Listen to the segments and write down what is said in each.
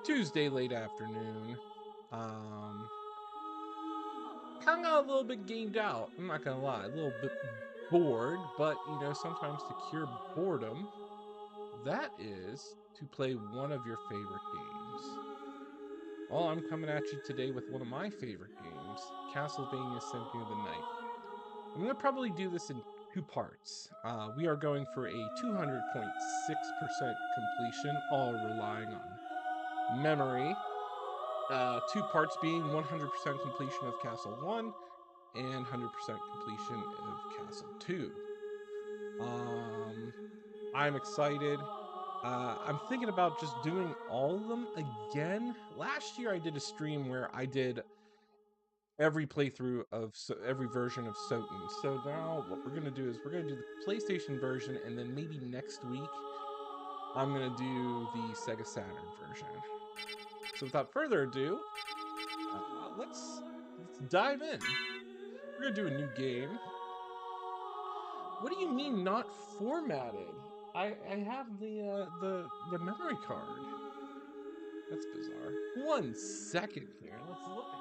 Tuesday late afternoon. Kind of got a little bit gamed out. I'm not gonna lie, a little bit bored, but you know, sometimes to cure boredom, that is to play one of your favorite games. Well, I'm coming at you today with one of my favorite games, Castlevania Symphony of the Night. I'm going to probably do this in two parts. We are going for a 200.6% completion, all relying on memory. Two parts being 100% completion of Castle 1 and 100% completion of Castle 2. I'm excited. I'm thinking about just doing all of them again. Last year I did a stream where I did every playthrough of every version of SOTN. So now what we're gonna do is we're gonna do the PlayStation version, and then maybe next week I'm gonna do the Sega Saturn version. So without further ado, let's dive in. We're gonna do a new game. What do you mean not formatted? I have the memory card. That's bizarre. 1 second here. Let's look at that.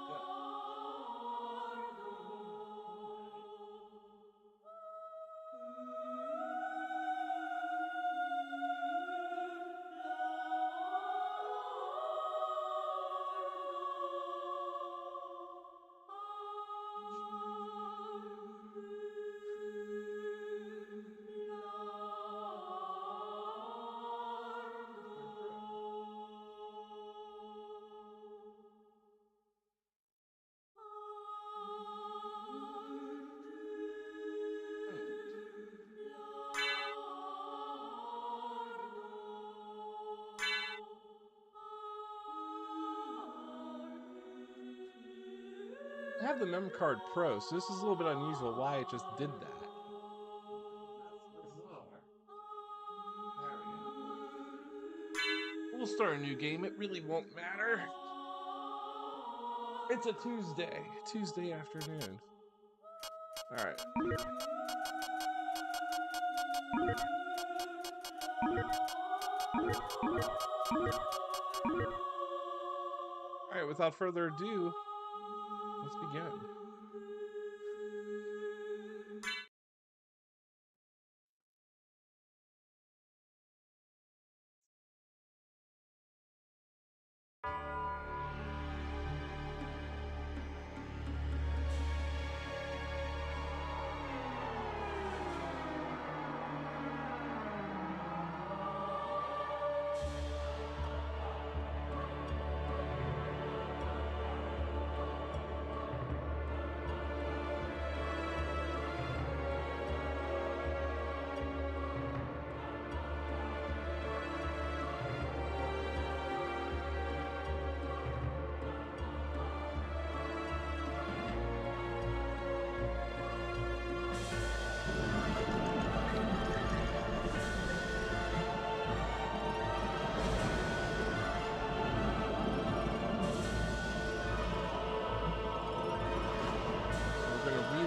I have the Mem Card Pro, so this is a little bit unusual why it just did that. That's bizarre. There we go. We'll start a new game. It really won't matter. It's a Tuesday afternoon. All right. All right, without further ado, let's begin.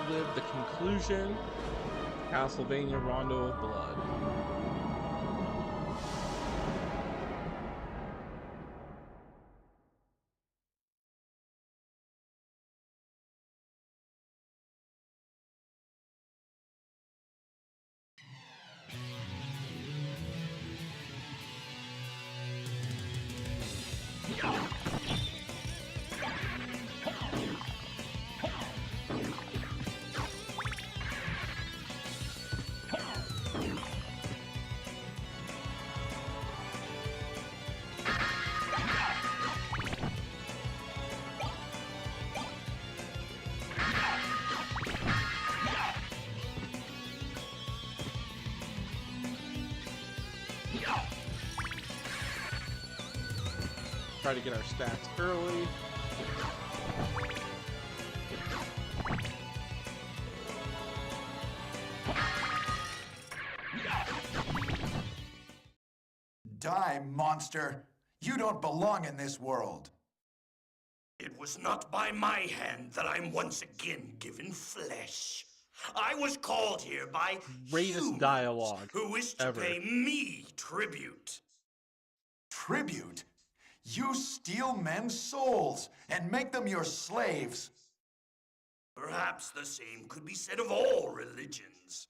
Relive the conclusion, Castlevania Rondo of Blood. Try to get our stats early. Die, monster! You don't belong in this world. It was not by my hand that I'm once again given flesh. I was called here by Greatest humans dialogue who wish to ever. pay me tribute. Tribute? You steal men's souls and make them your slaves. Perhaps the same could be said of all religions.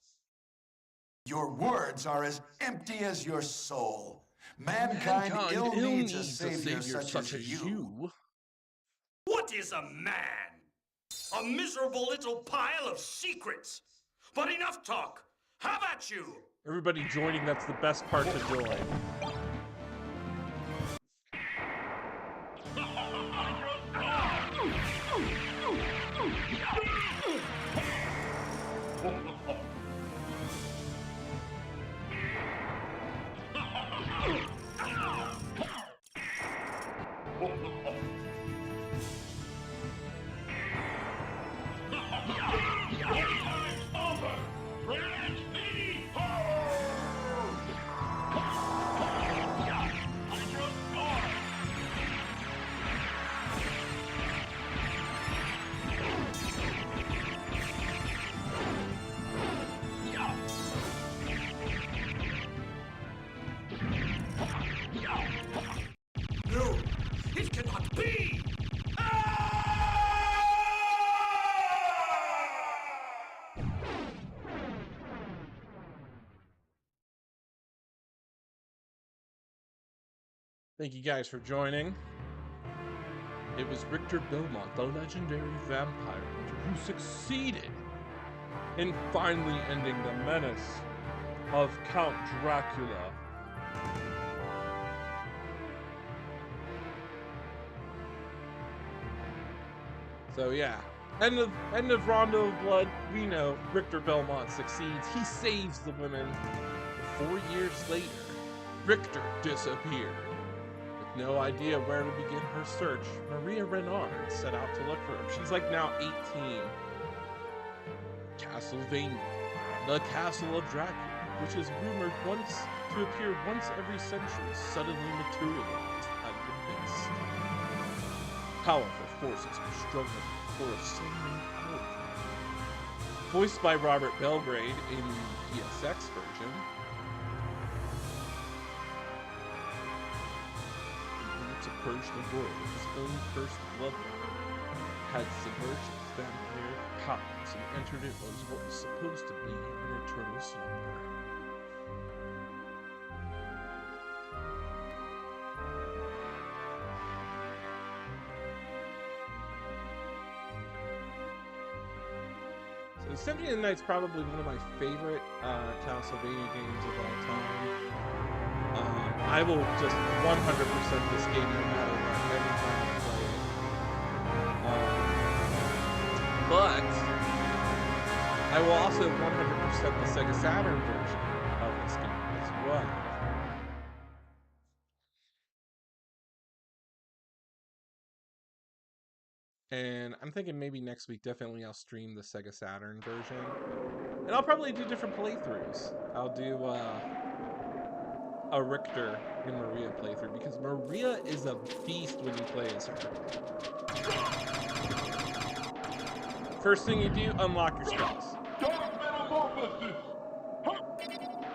Your words are as empty as your soul. Mankind ill needs a savior such as you. What is a man? A miserable little pile of secrets. But enough talk. How about you? Everybody joining, that's the best part to join. No, it cannot be! Thank you guys for joining. It was Richter Belmont, the legendary vampire hunter, who succeeded in finally ending the menace of Count Dracula. So yeah, end of Rondo of Blood. We know Richter Belmont succeeds. He saves the women. 4 years later, Richter disappeared. With no idea where to begin her search, Maria Renard set out to look for him. She's like now 18. Castlevania, the Castle of Dracula, which is rumored to appear once every century, suddenly materialized out of the mist. Powerful forces are struggling for a sudden power. Voiced by Robert Belgrade in the PSX version. To purge the world of his own cursed bloodline, had submerged vampiric powers and entered it as what was supposed to be an eternal slumber. So Symphony of the Night's probably one of my favorite Castlevania games of all time. I will just 100% this game no matter what, every time I play it. But I will also 100% the Sega Saturn version of this game as well. And I'm thinking maybe next week definitely I'll stream the Sega Saturn version. And I'll probably do different playthroughs. I'll do a Richter and Maria playthrough, because Maria is a beast when you play as her. First thing you do, unlock your spells.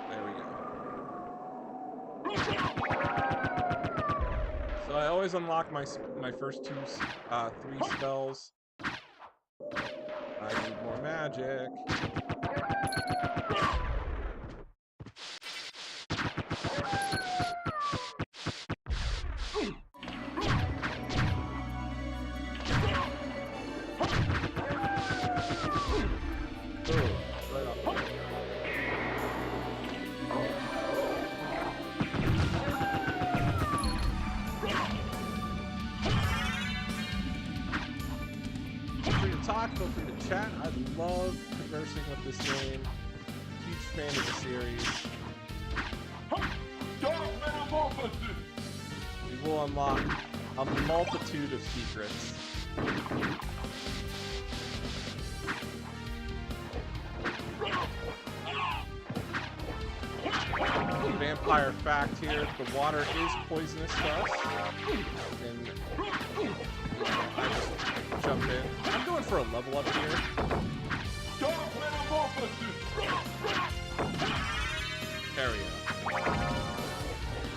There we go. So I always unlock my first 3 spells. I need more magic. Feel free to chat. I love conversing with this game. Huge fan of the series. We will unlock a multitude of secrets. Vampire fact here, the water is poisonous to us. And I just jump in. I'm going for a level up here. There we go.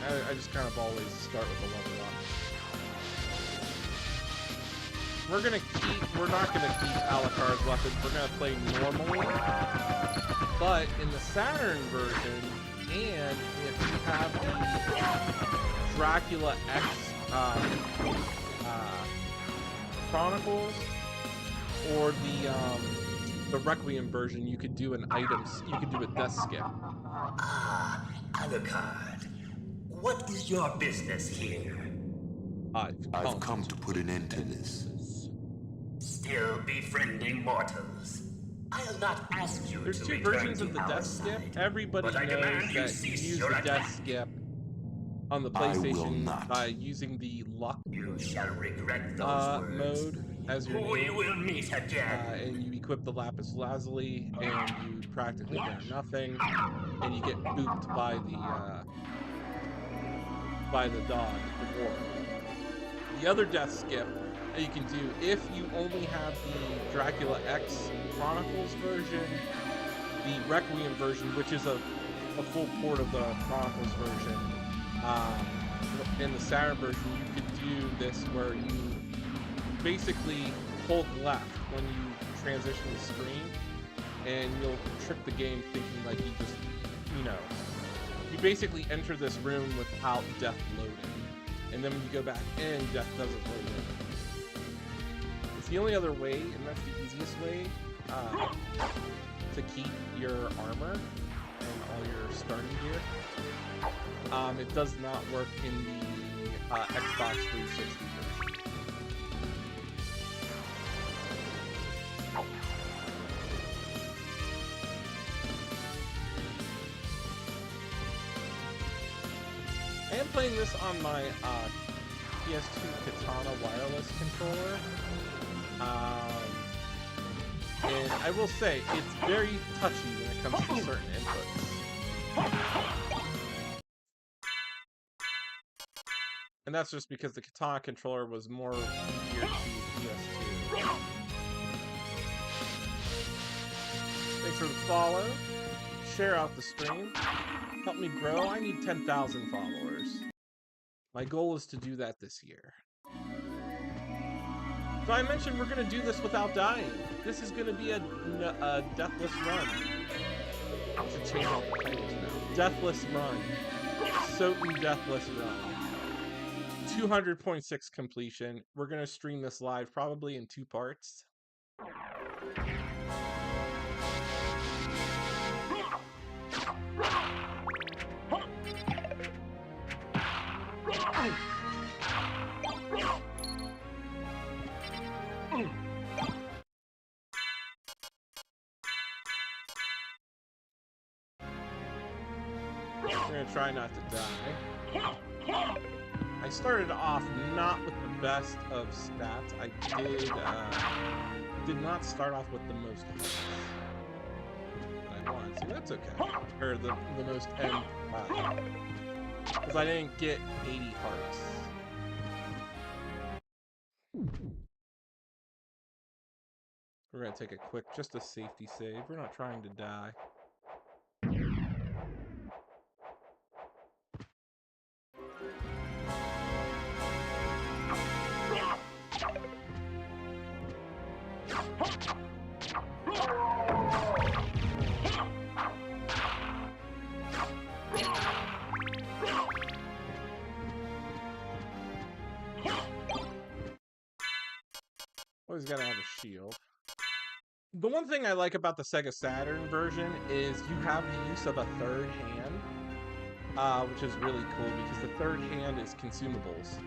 As I just kind of always start with a level up. We're not gonna keep Alucard's weapons. We're gonna play normally. But in the Saturn version, and if you have the Dracula X Chronicles or the Requiem version, you could do a death skip. Ah, Alucard, what is your business here? I've come to put an end to this. Still befriending mortals. I'll not ask you There's to two return versions to of the our death skip. side, Everybody but I knows demand you that you cease use your the death attack. skip on the I will PlayStation not. by using the luck You shall regret those words. mode as your We name. will meet again. And you equip the Lapis Lazuli, and you practically learn nothing, and you get booped by the dog, the dwarf. The other death skip that you can do, if you only have the Dracula X Chronicles version, the Requiem version, which is a full port of the Chronicles version, in the Saturn version, you could do this where you basically hold left when you transition the screen, and you'll trick the game thinking like you just, you basically enter this room without death loading. And then when you go back in, death doesn't load in. It's the only other way, and that's the easiest way, to keep your armor and all your starting gear. It does not work in the Xbox 360 version. I am playing this on my PS2 Katana wireless controller. And I will say, it's very touchy when it comes to certain inputs. And that's just because the Katana controller was more geared to PS2. Thanks for the follow. Share out the stream. Help me grow. I need 10,000 followers. My goal is to do that this year. So I mentioned we're going to do this without dying. This is going to be a deathless run. I should change all the titles now. Deathless run. SOTN deathless run. 200.6 completion. We're going to stream this live probably in 2 parts. We're gonna try not to die. I started off not with the best of stats. I did not start off with the most hearts that I wanted to. That's okay. Or the most end, because I didn't get 80 hearts. We're gonna take a quick, just a safety save. We're not trying to die. Always gotta have a shield. The one thing I like about the Sega Saturn version is you have the use of a third hand, which is really cool because the third hand is consumables.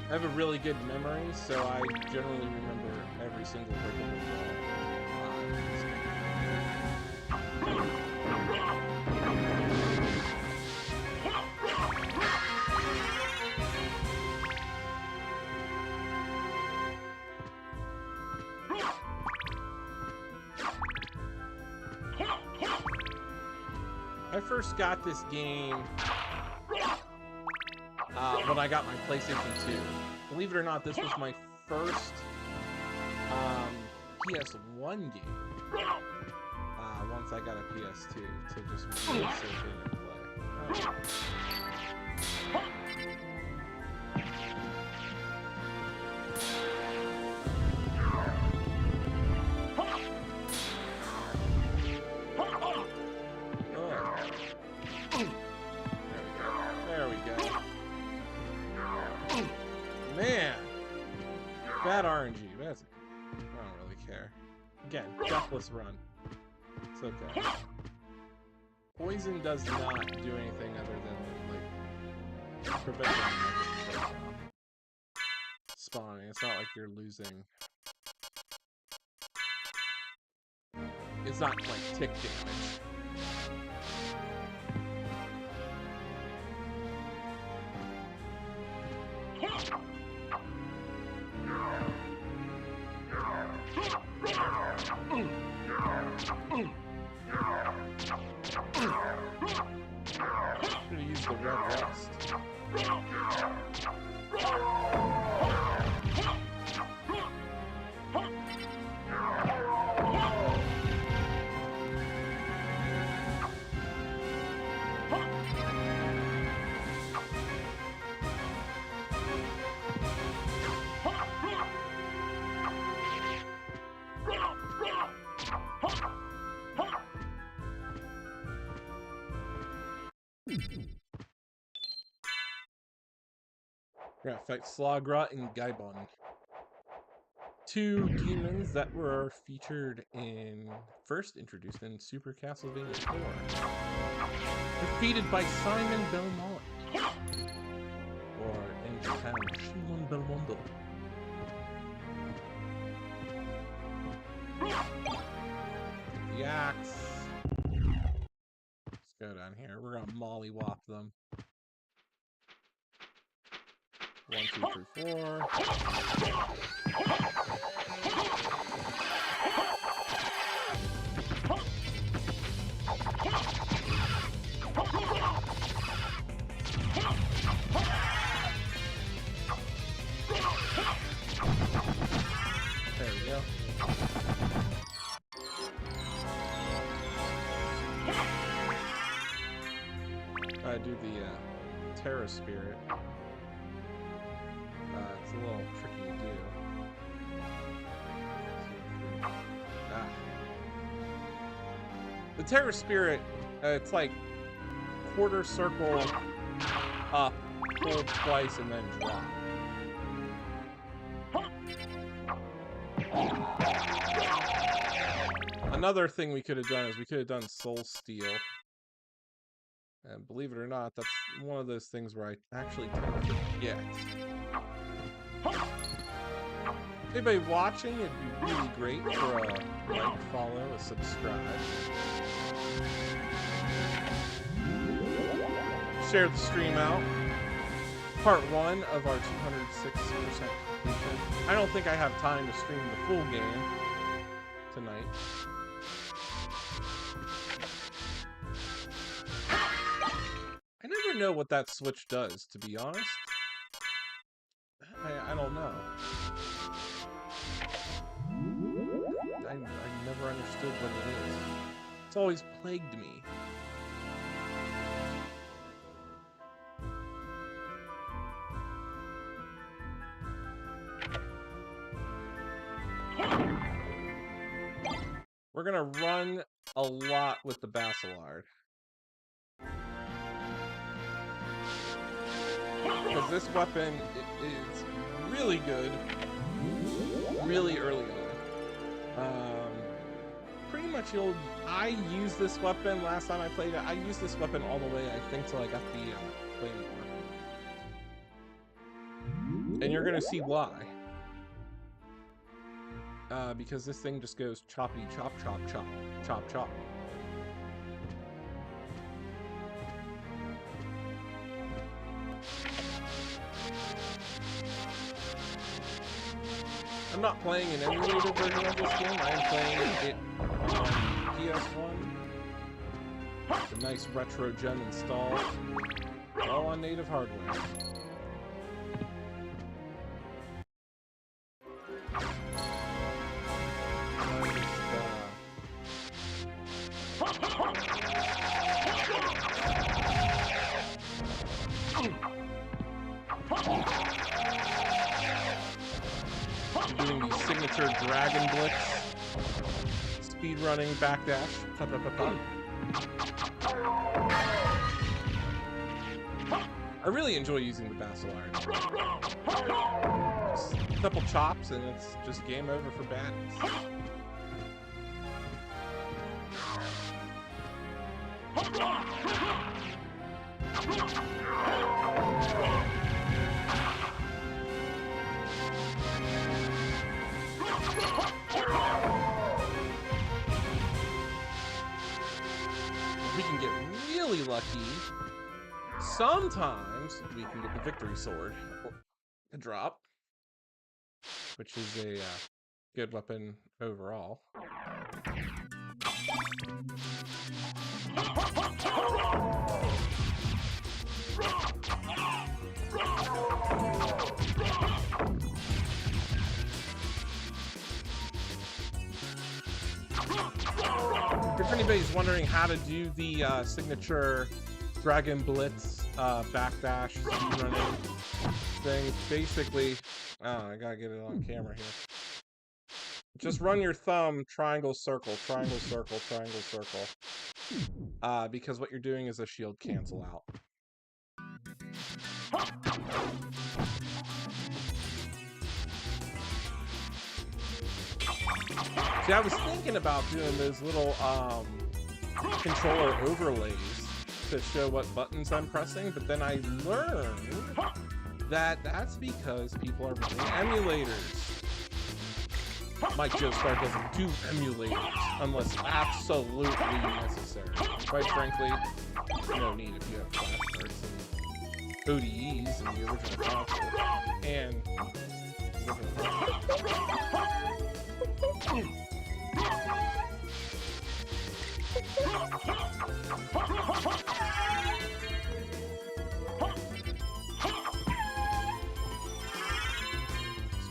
I have a really good memory, so I generally remember every single brick of the wall. I first got this game when I got my PlayStation 2. Believe it or not, this was my first PS1 game. Once I got a PS2 to just really soak in and play. There we go. Man, bad RNG. That's I don't really care. Again, deathless run. It's okay. Poison does not do anything other than like prevent them from spawning. It's not like you're losing. It's not like tick damage. Should have used the red rust. We're gonna fight Slogra and Gaibon. Two demons that were featured in, first introduced in Super Castlevania 4. Defeated by Simon Belmont. Or in Japan, Shimon Belmondo. The axe. Let's go down here. We're gonna mollywop them. 1, 2, 3, 4. There we go. I do the Terra Spirit. It's a little tricky to do. The Terror Spirit, it's like quarter circle up, hold twice, and then drop. Another thing we could have done is we could have done Soul Steal. And believe it or not, that's one of those things where I actually tend to forget. Anybody watching, it'd be really great for a like, follow, a subscribe. Share the stream out. Part 1 of our 206% completion. I don't think I have time to stream the full game tonight. I never know what that switch does, to be honest. I don't know. I never understood what it is. It's always plagued me. We're gonna run a lot with the Basilard. Because this weapon is really good, really early on. Pretty much I used this weapon last time I played it. I used this weapon all the way, I think, till I got the Claymore. And you're gonna see why. Because this thing just goes choppity chop chop chop chop chop. I'm not playing an emulated version of this game. I am playing it on PS1. It's a nice retro gen install, all on native hardware. signature Dragon Blitz speedrunning backdash. I really enjoy using the Basilar. Just a couple chops and it's just game over for baddies. We can get really lucky. Sometimes we can get the Victory Sword, a drop, which is a good weapon overall. If anybody's wondering how to do the signature Dragon Blitz backdash speedrunning thing, basically, I gotta get it on camera here. Just run your thumb, triangle, circle, triangle, circle, triangle, circle. Because what you're doing is a shield cancel out. See, I was thinking about doing those little controller overlays to show what buttons I'm pressing, but then I learned that that's because people are running emulators. My Joestar doesn't do emulators unless absolutely necessary. Quite frankly, no need if you have flash cards and ODEs in the original console and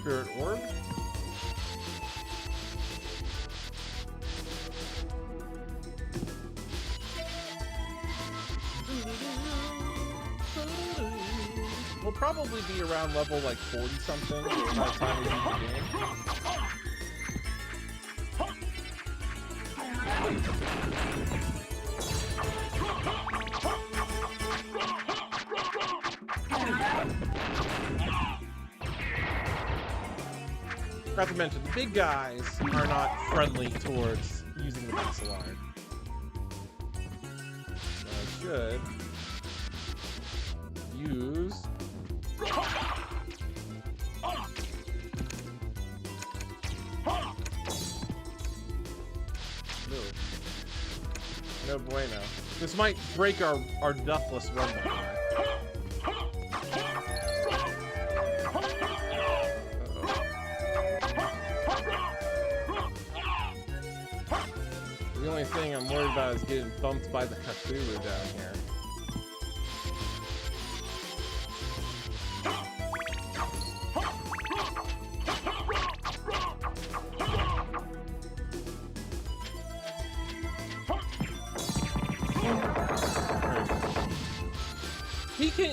Spirit Orb. We'll probably be around level like 40 something by the time we beat the game. Not to mention, the big guys are not friendly towards using the Basilar. So I should use no bueno. This might break our deathless run, by the way. The only thing I'm worried about is getting bumped by the Cthulhu down here.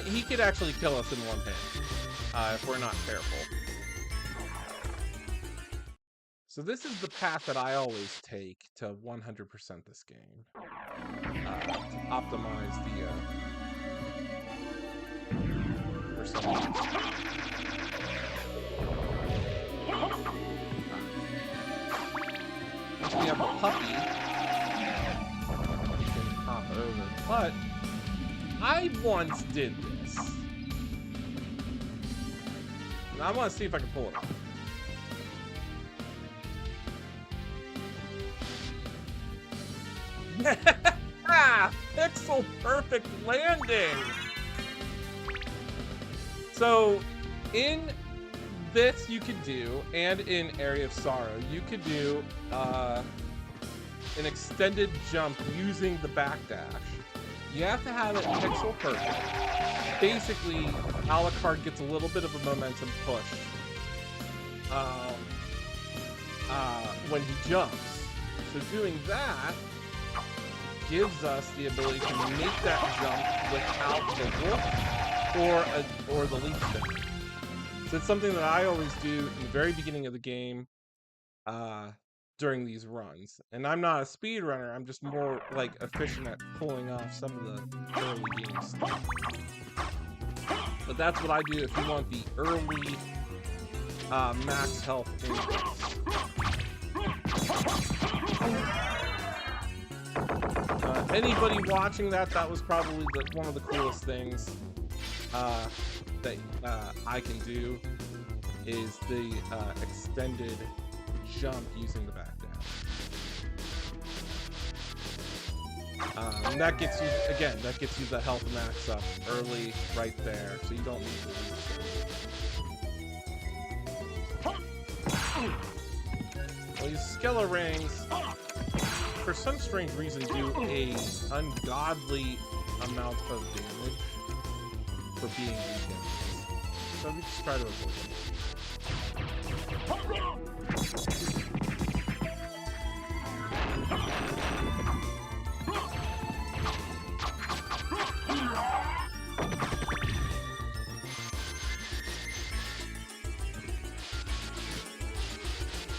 He could actually kill us in one hit if we're not careful. So this is the path that I always take to 100% this game. To optimize the percentage. Once we have a puppy, we can hop over. But I once did this. And I want to see if I can pull it off. Pixel perfect landing. So in this you could do, and in Area of Sorrow, you could do an extended jump using the backdash. You have to have it pixel perfect. Basically, Alucard gets a little bit of a momentum push when he jumps. So doing that gives us the ability to make that jump without the whoop or the leap spin. So it's something that I always do in the very beginning of the game during these runs. And I'm not a speedrunner, I'm just more like efficient at pulling off some of the early game stuff. But that's what I do if you want the early max health increase. Anybody watching that was probably one of the coolest things that I can do is the extended jump using the back dash. And that gets you, again, that gets you the health max up early right there, so you don't need to lose it. Well, these Skella rings, for some strange reason, do a ungodly amount of damage for being weekends. So we just try to avoid them.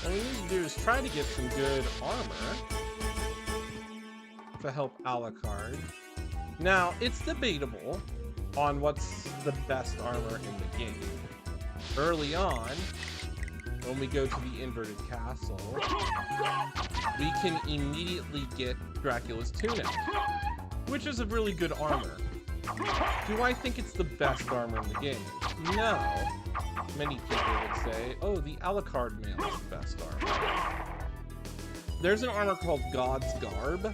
What we need to do is try to get some good armor to help Alucard. Now, it's debatable on what's the best armor in the game. Early on, when we go to the inverted castle, we can immediately get Dracula's tunic, which is a really good armor. Do I think it's the best armor in the game? No. Many people would say, oh, the Alucard mail is the best armor. There's an armor called God's Garb,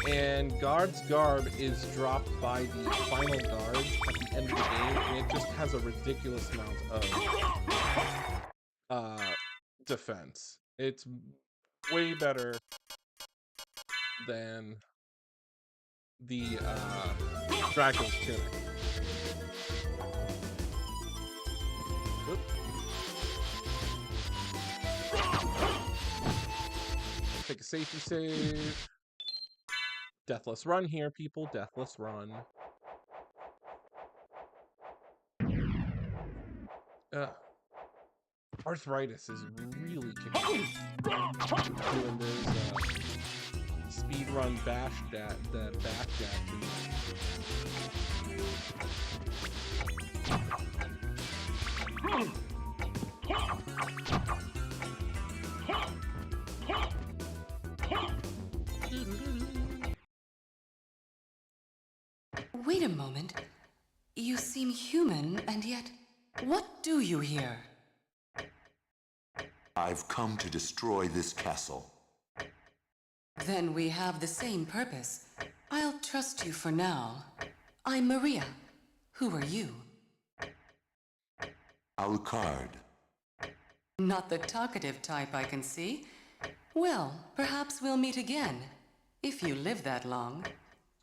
and God's Garb is dropped by the final guards at the end of the game, and it just has a ridiculous amount of defense. It's way better than the Dracula's tunic. Oop. Take a safety save. Deathless run here, people. Deathless run. Arthritis is really kicking doing those speedrun back dashes. Wait a moment. You seem human, and yet, what do you here? I've come to destroy this castle. Then we have the same purpose. I'll trust you for now. I'm Maria. Who are you? Alucard. Not the talkative type, I can see. Well, perhaps we'll meet again, if you live that long.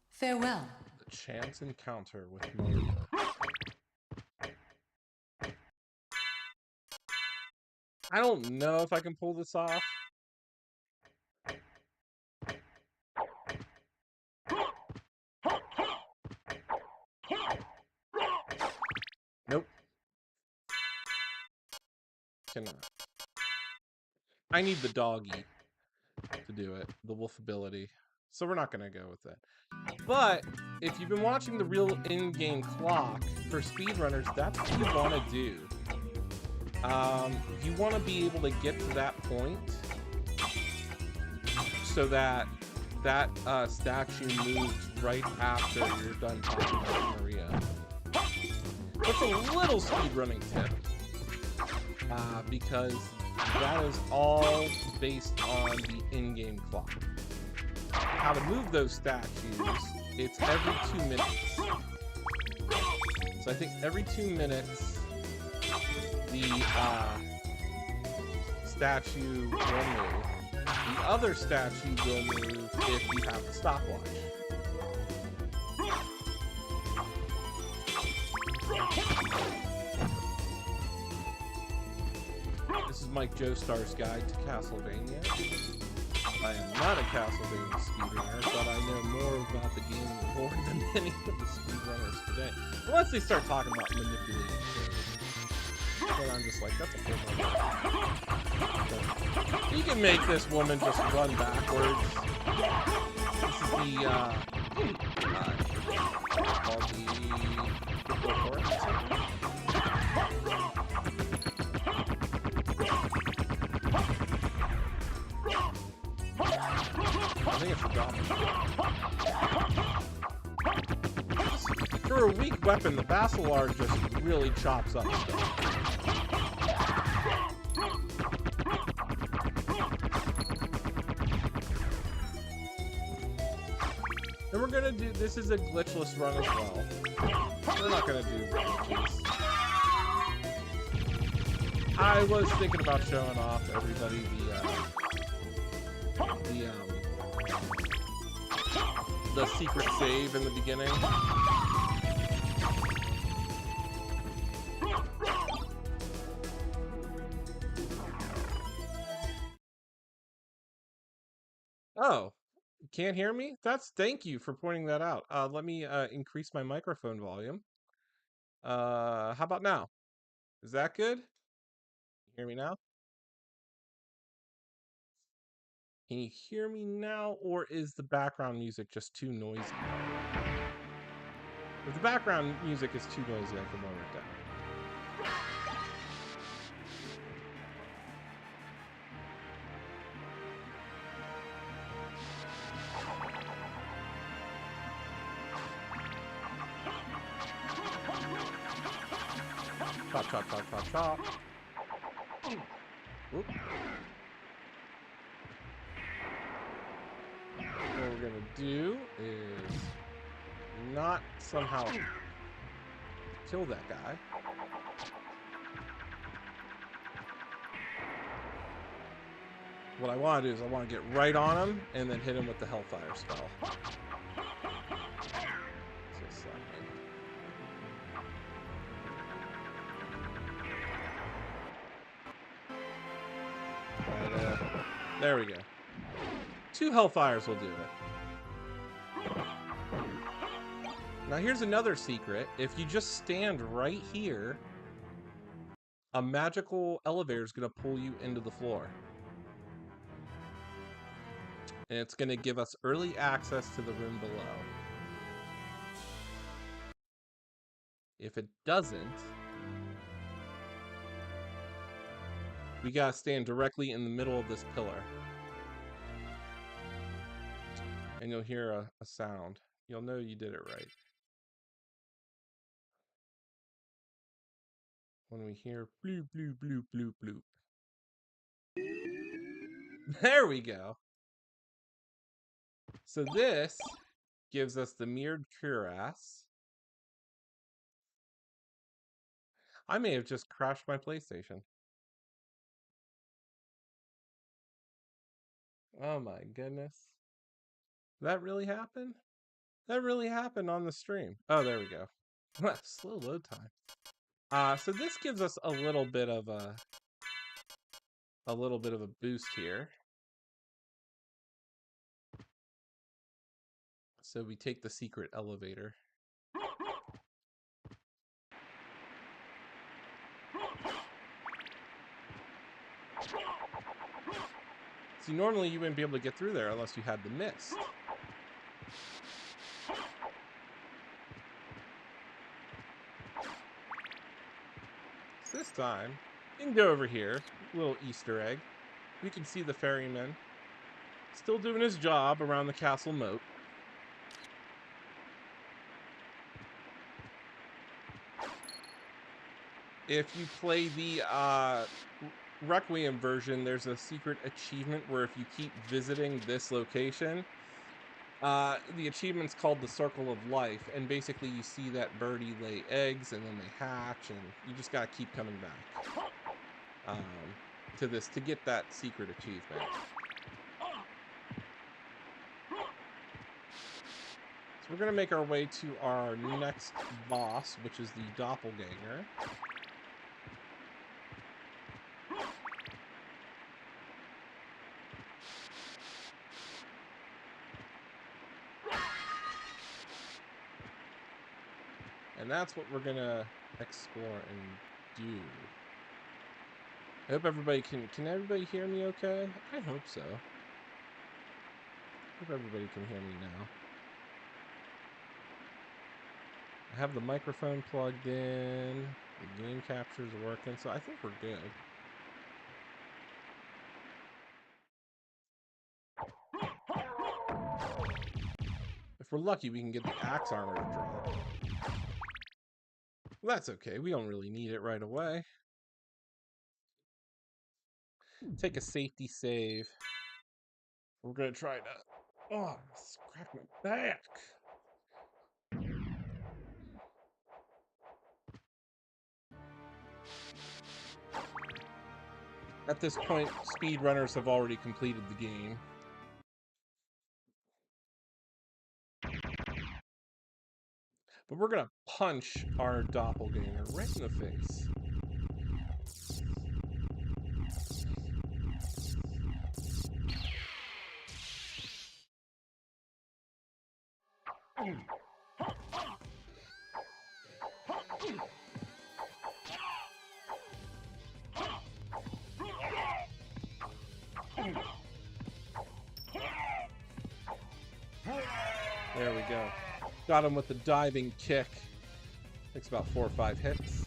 Farewell. The chance encounter with Maria. I don't know if I can pull this off. Nope. Cannot. I need the doggy to do it, the wolf ability. So we're not gonna go with that. But if you've been watching the real in-game clock for speedrunners, that's what you want to do. You want to be able to get to that point so that that statue moves right after you're done talking about Maria. That's a little speedrunning tip, because that is all based on the in-game clock. How to move those statues, it's every 2 minutes. So I think every 2 minutes, the statue will move. The other statue will move if you have the stopwatch. This is Mike Joestar's guide to Castlevania. I am not a Castlevania speedrunner, but I know more about the game and lore than many of the speedrunners today. Unless they start talking about manipulating things. And I'm just like, that's a full motion. You can make this woman just run backwards. This is the, called the cryptocurrency. I think it's a goblin. For a weak weapon, the Basilar just really chops up stuff. And we're gonna do, this is a glitchless run as well. We're not gonna do glitches. I was thinking about showing off everybody the secret save in the beginning. Oh, can't hear me? Thank you for pointing that out. Let me increase my microphone volume. How about now? Is that good? Hear me now? Can you hear me now, or is the background music just too noisy? If the background music is too noisy, I can lower it down. Chop, chop, chop, chop, chop. Whoop. What we're gonna do is not somehow kill that guy. What I want to do is I want to get right on him and then hit him with the Hellfire spell. Just a second. There we go. 2 Hellfires will do it. Now here's another secret. If you just stand right here, a magical elevator is going to pull you into the floor. And it's going to give us early access to the room below. If it doesn't, we got to stand directly in the middle of this pillar. And you'll hear a sound. You'll know you did it right. When we hear bloop, bloop, bloop, bloop, bloop. There we go. So this gives us the mirrored cuirass. I may have just crashed my PlayStation. Oh my goodness. Did that really happen? That really happened on the stream. Oh, there we go. Slow load time. So this gives us a little bit of a boost here. So we take the secret elevator. See, normally you wouldn't be able to get through there unless you had the mist. So this time, you can go over here, little Easter egg. We can see the ferryman still doing his job around the castle moat. If you play the Requiem version, there's a secret achievement where if you keep visiting this location, the achievement's called the Circle of Life, and basically you see that birdie lay eggs and then they hatch, and you just gotta keep coming back to this to get that secret achievement. So we're gonna make our way to our next boss, which is the Doppelganger. And that's what we're gonna explore and do. I hope everybody can everybody hear me okay? I hope so. Hope everybody can hear me now. I have the microphone plugged in. The game capture's working, so I think we're good. If we're lucky, we can get the axe armor to drop. Well, that's okay. We don't really need it right away. Take a safety save. We're gonna try to... Oh, scrap my back. At this point, speedrunners have already completed the game. But we're gonna punch our doppelganger right in the face. There we go. Got him with the diving kick. Takes about 4 or 5 hits.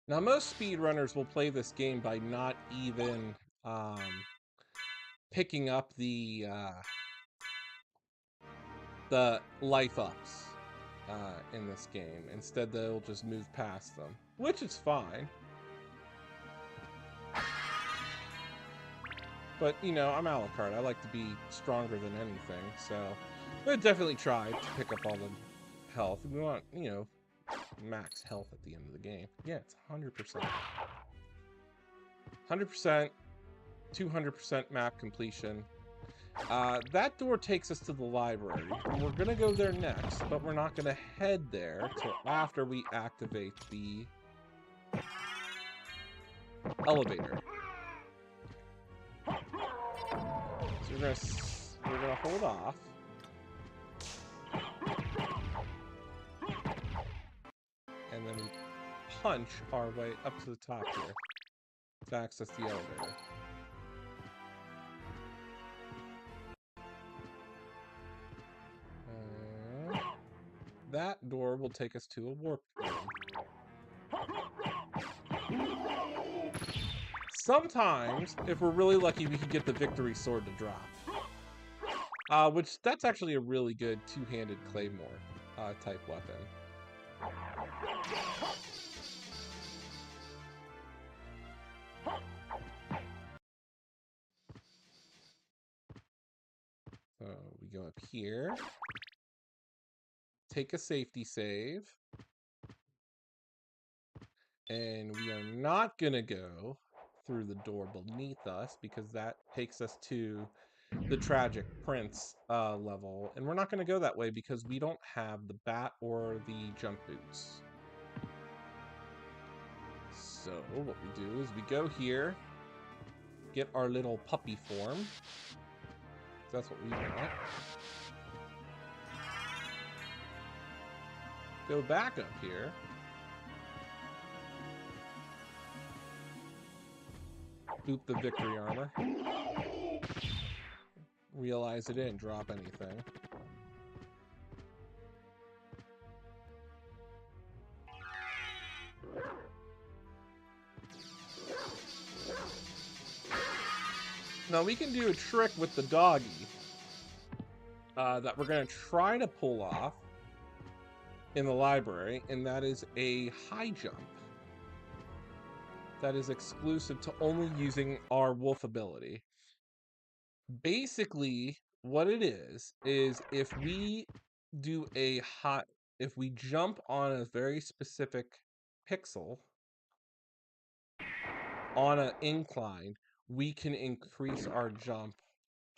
Now, most speedrunners will play this game by not even picking up the life ups in this game. Instead, they'll just move past them, which is fine. But, you know, I'm Alucard. I like to be stronger than anything, so I'm going to definitely try to pick up all the health. We want, you know, max health at the end of the game. Yeah, it's 100%. 100%, 200% map completion. That door takes us to the library. And we're going to go there next, but we're not going to head there till after we activate the elevator. So we're gonna hold off. And then we punch our way up to the top here to access the elevator. That door will take us to a warp room. Sometimes, if we're really lucky, we can get the victory sword to drop. Which, that's actually a really good two-handed claymore type weapon. So, we go up here. Take a safety save. And we are not going to go through the door beneath us because that takes us to the Tragic Prince level. And we're not going to go that way because we don't have the bat or the jump boots. So what we do is we go here, get our little puppy form. That's what we want. Go back up here. Boop the victory armor. Realize it didn't drop anything. Now we can do a trick with the doggy that we're going to try to pull off in the library, and that is a high jump. That is exclusive to only using our wolf ability. Basically, what it is if we do if we jump on a very specific pixel on an incline, we can increase our jump,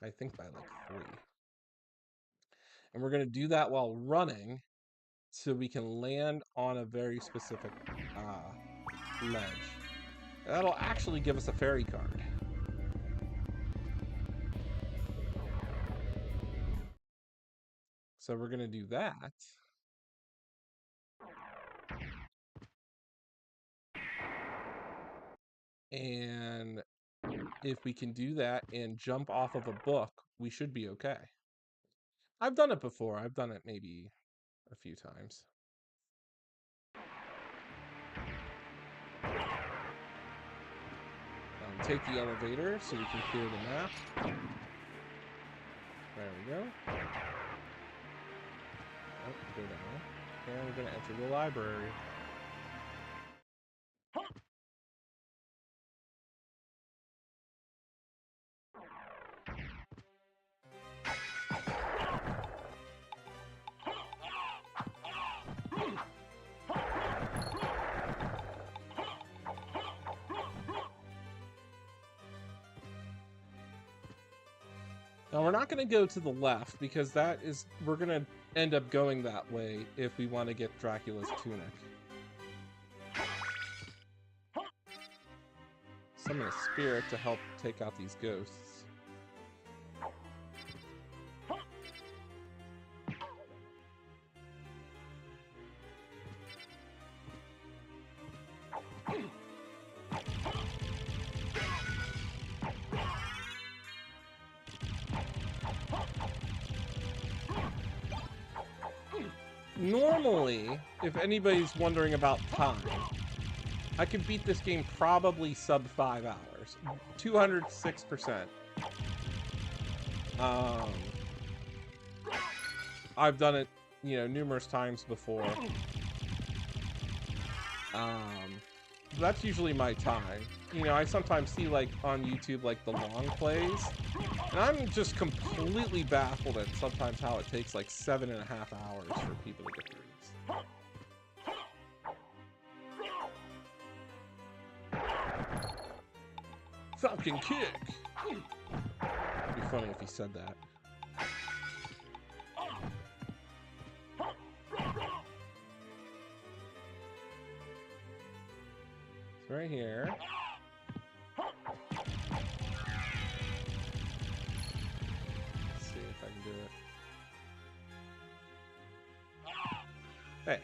I think by like 3. And we're going to do that while running so we can land on a very specific ledge. That'll actually give us a fairy card. So we're gonna do that. And if we can do that and jump off of a book, we should be okay. I've done it before. I've done it maybe a few times. Take the elevator so we can clear the map. There we go. Oh, go down. And we're going to enter the library. Now we're not going to go to the left because we're going to end up going that way if we want to get Dracula's tunic. Summon a spirit to help take out these ghosts. Normally, if anybody's wondering about time, I could beat this game probably sub 5 hours. 206%. I've done it, numerous times before. That's usually my time. I sometimes see, like, on YouTube, like, the long plays. And I'm just completely baffled at sometimes how it takes, like, 7.5 hours for people to get through this. Falcon kick! It'd be funny if he said that. It's right here. Let's see if I can do it. Hey.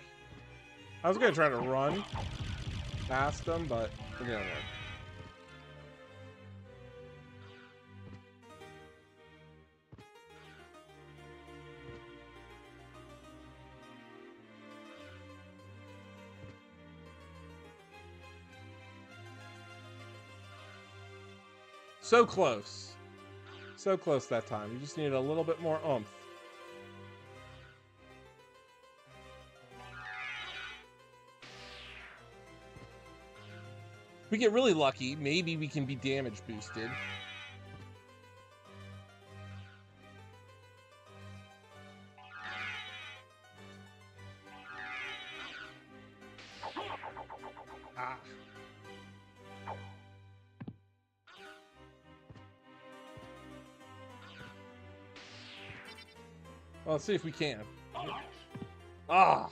I was gonna try to run past them, but it didn't work. So close. So close that time. You just need a little bit more oomph. If we get really lucky, maybe we can be damage boosted. Ah. Well, let's see if we can. Ah!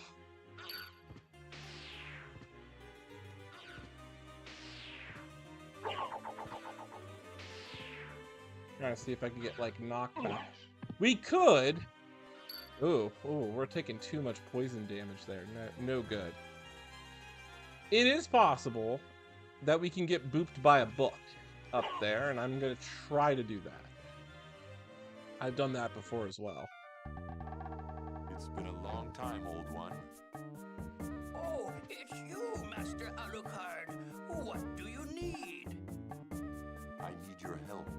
Trying to see if I can get, like, knocked back. We could! Ooh, we're taking too much poison damage there. No good. It is possible that we can get booped by a book up there, and I'm going to try to do that. I've done that before as well. It's been a long time, old one. Oh, it's you, Master Alucard. What do you need? I need your help.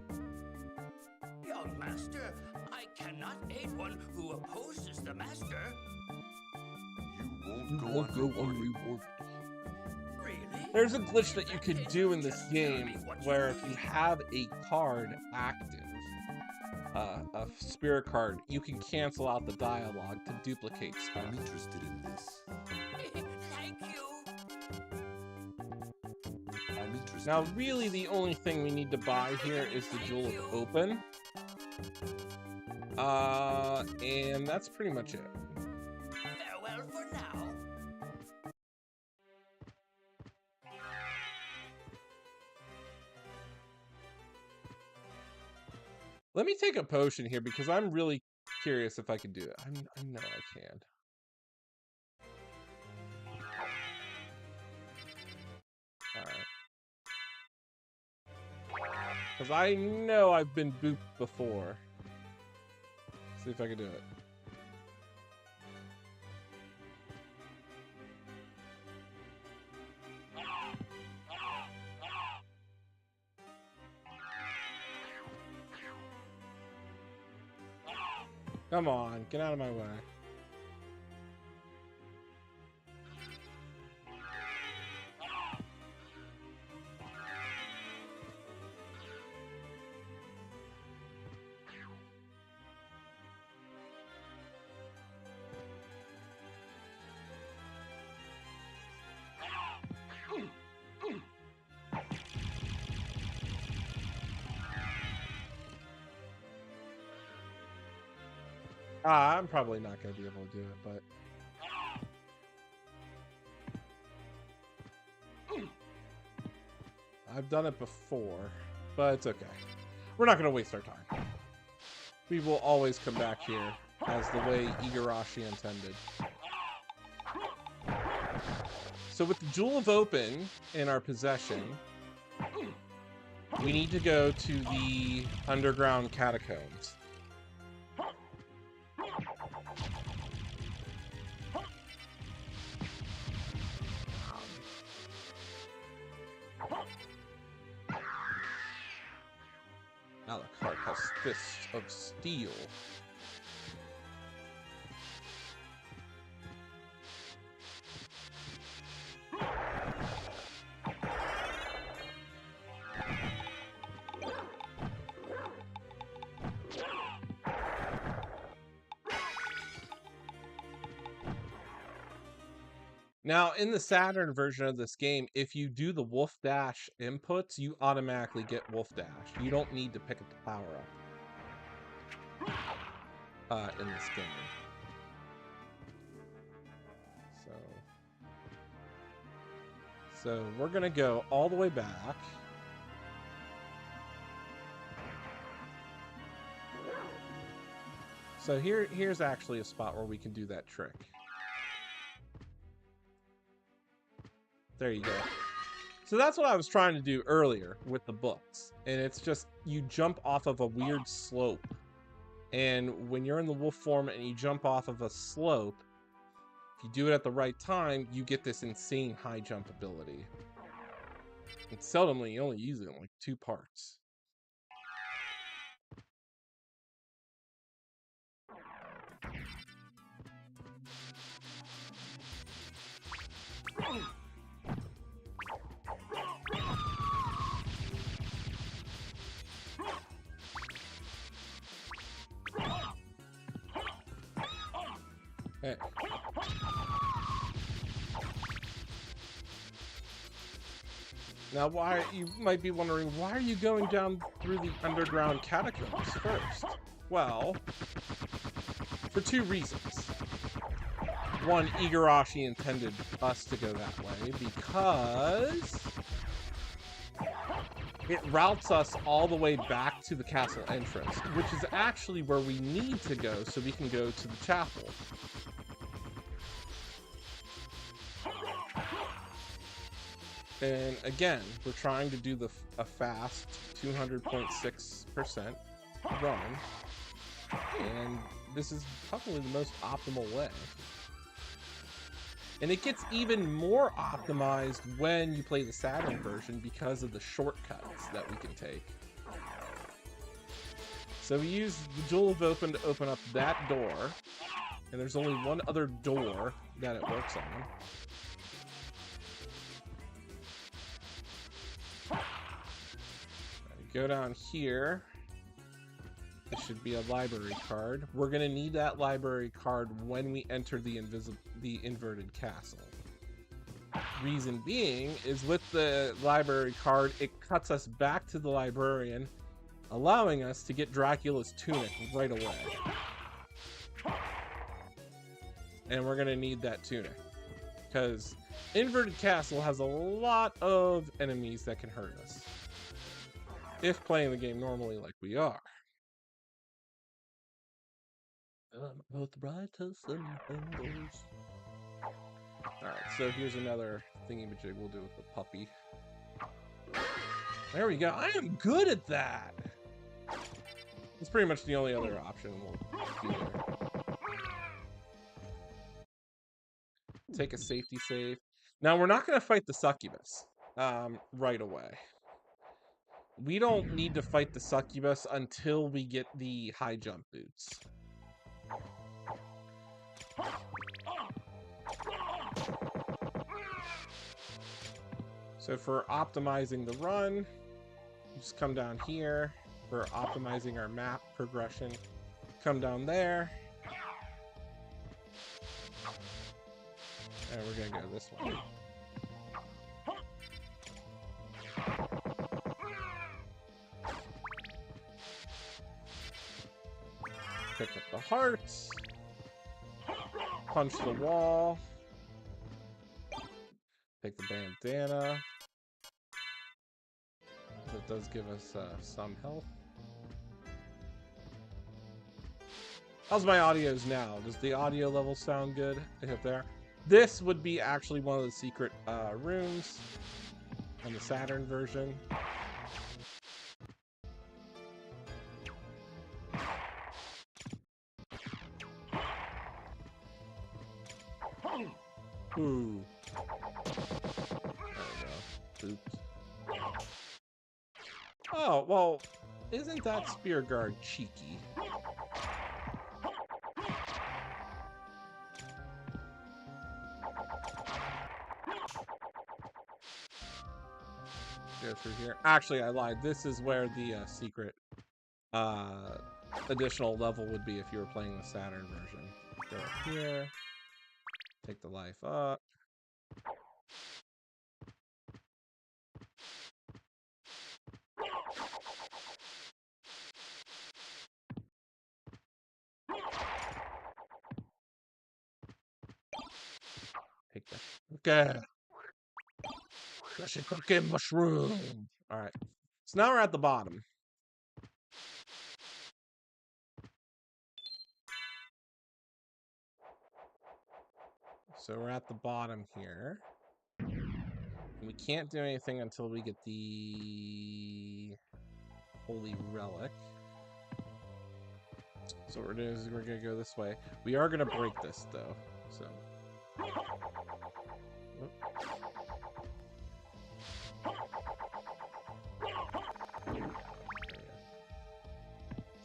Young Master, I cannot aid one who opposes the Master. You won't go unrewarded. Really? There's a glitch that you could do in this game where if you have a card active, a spirit card, you can cancel out the dialogue to duplicate stuff. I'm interested in this. Thank you. I'm interested. Now, really, the only thing we need to buy here is the Jewel of Open. And that's pretty much it. Farewell for now. Let me take a potion here because I'm really curious if I could do it. I know I can. Alright. Because I know I've been booped before. See if I can do it. Come on, get out of my way. I'm probably not going to be able to do it, but... I've done it before, but it's okay. We're not going to waste our time. We will always come back here as the way Igarashi intended. So with the Jewel of Open in our possession, we need to go to the underground catacombs. Alucard has fists of steel. Now, in the Saturn version of this game, if you do the Wolf Dash inputs, you automatically get Wolf Dash. You don't need to pick up the power-up in this game. So we're going to go all the way back. So here's actually a spot where we can do that trick. There you go. So that's what I was trying to do earlier with the books. And it's just, you jump off of a weird slope. And when you're in the wolf form and you jump off of a slope, if you do it at the right time, you get this insane high jump ability. And seldomly, you only use it in like 2 parts. Hey. Now, why, you might be wondering, why are you going down through the underground catacombs first? Well, for 2 reasons. One, Igarashi intended us to go that way because it routes us all the way back to the castle entrance, which is actually where we need to go so we can go to the chapel. And again, we're trying to do a fast 200.6% run, and this is probably the most optimal way. And it gets even more optimized when you play the Saturn version because of the shortcuts that we can take. So we use the Jewel of Open to open up that door, and there's only one other door that it works on. Go down here. This should be a library card. We're gonna need that library card when we enter the inverted castle. Reason being is with the library card, it cuts us back to the librarian, allowing us to get Dracula's tunic right away. And we're gonna need that tunic because inverted castle has a lot of enemies that can hurt us if playing the game normally like we are. Both brightest and thunders. Alright, so here's another thingy-majig we'll do with the puppy. There we go. I am good at that! It's pretty much the only other option we'll do there. Take a safety save. Now, we're not going to fight the succubus right away. We don't need to fight the succubus until we get the high jump boots. So for optimizing the run, just come down here. For optimizing our map progression, come down there. And we're gonna go this way. Pick up the hearts. Punch the wall. Take the bandana. That does give us some health. How's my audios now? Does the audio level sound good? Up there. This would be actually one of the secret rooms on the Saturn version. Ooh. There we go. Oops. Oh, well, isn't that spear guard cheeky? Go through here. Actually, I lied. This is where the secret additional level would be if you were playing the Saturn version. Go up here. Take the life up. Take that. Okay. Cookie mushroom. Alright. So now we're at the bottom. So we're at the bottom here. And we can't do anything until we get the Holy Relic. So what we're doing is we're going to go this way. We are going to break this, though. So.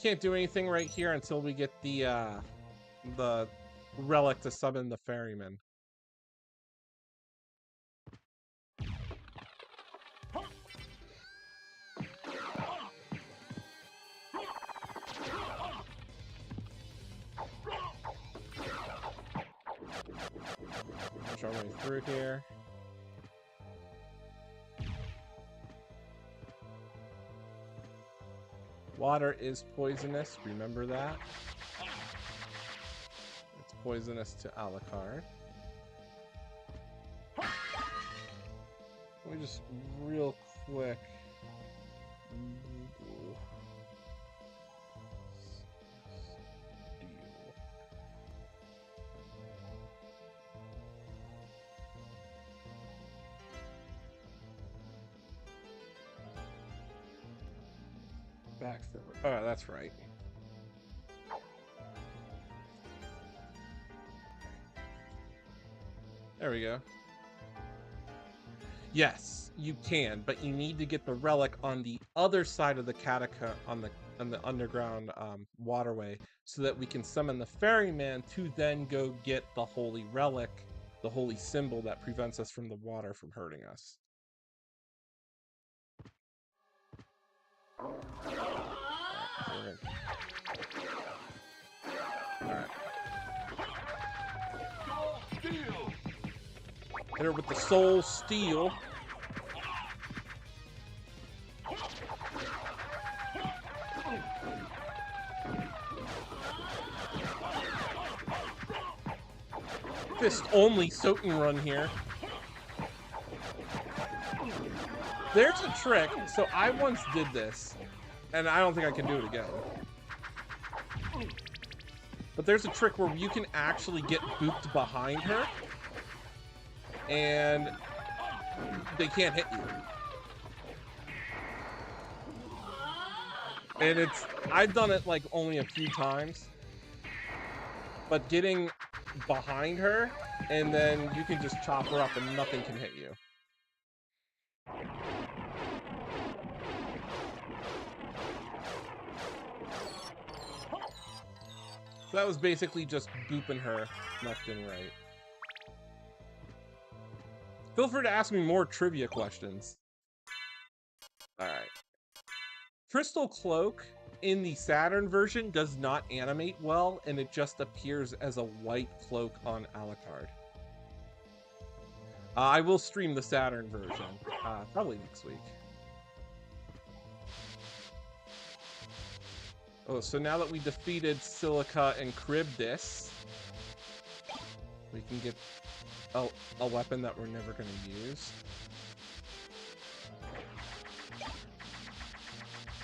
Can't do anything right here until we get the relic to summon the ferryman. Push our way through here. Water is poisonous, remember that? It's poisonous to Alucard. Let me just real quick. Oh, that's right. There we go. Yes, you can, but you need to get the relic on the other side of the catacomb, on the underground waterway, so that we can summon the ferryman to then go get the holy relic, the holy symbol that prevents us from the water from hurting us. Alright. Hit her with the soul steel. Fist only SOTN run here. There's a trick. So I once did this, and I don't think I can do it again. But there's a trick where you can actually get booped behind her, and they can't hit you. And I've done it like only a few times, but getting behind her, and then you can just chop her up and nothing can hit you. So that was basically just booping her left and right. Feel free to ask me more trivia questions. Alright. Crystal Cloak in the Saturn version does not animate well, and it just appears as a white cloak on Alucard. I will stream the Saturn version, probably next week. Oh, so now that we defeated Silica and Charybdis, we can get a weapon that we're never going to use.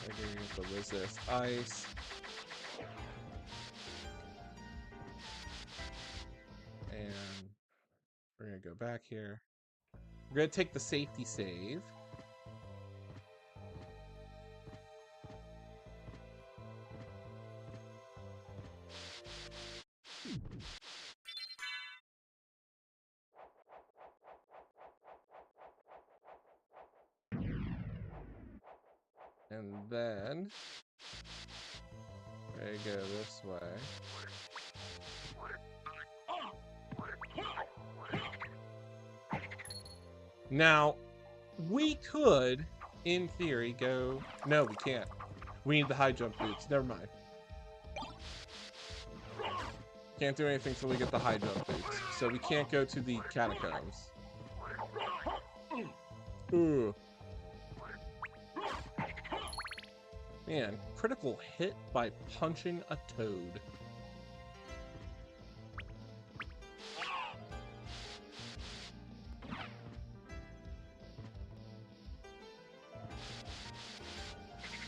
We're going to get the resist ice. And we're going to go back here. We're going to take the safety save. And then we're going to go this way. Now, we could, in theory, go... No, we can't. We need the high jump boots. Never mind. Can't do anything till we get the high jump boots. So we can't go to the catacombs. Ooh. Man, critical hit by punching a toad.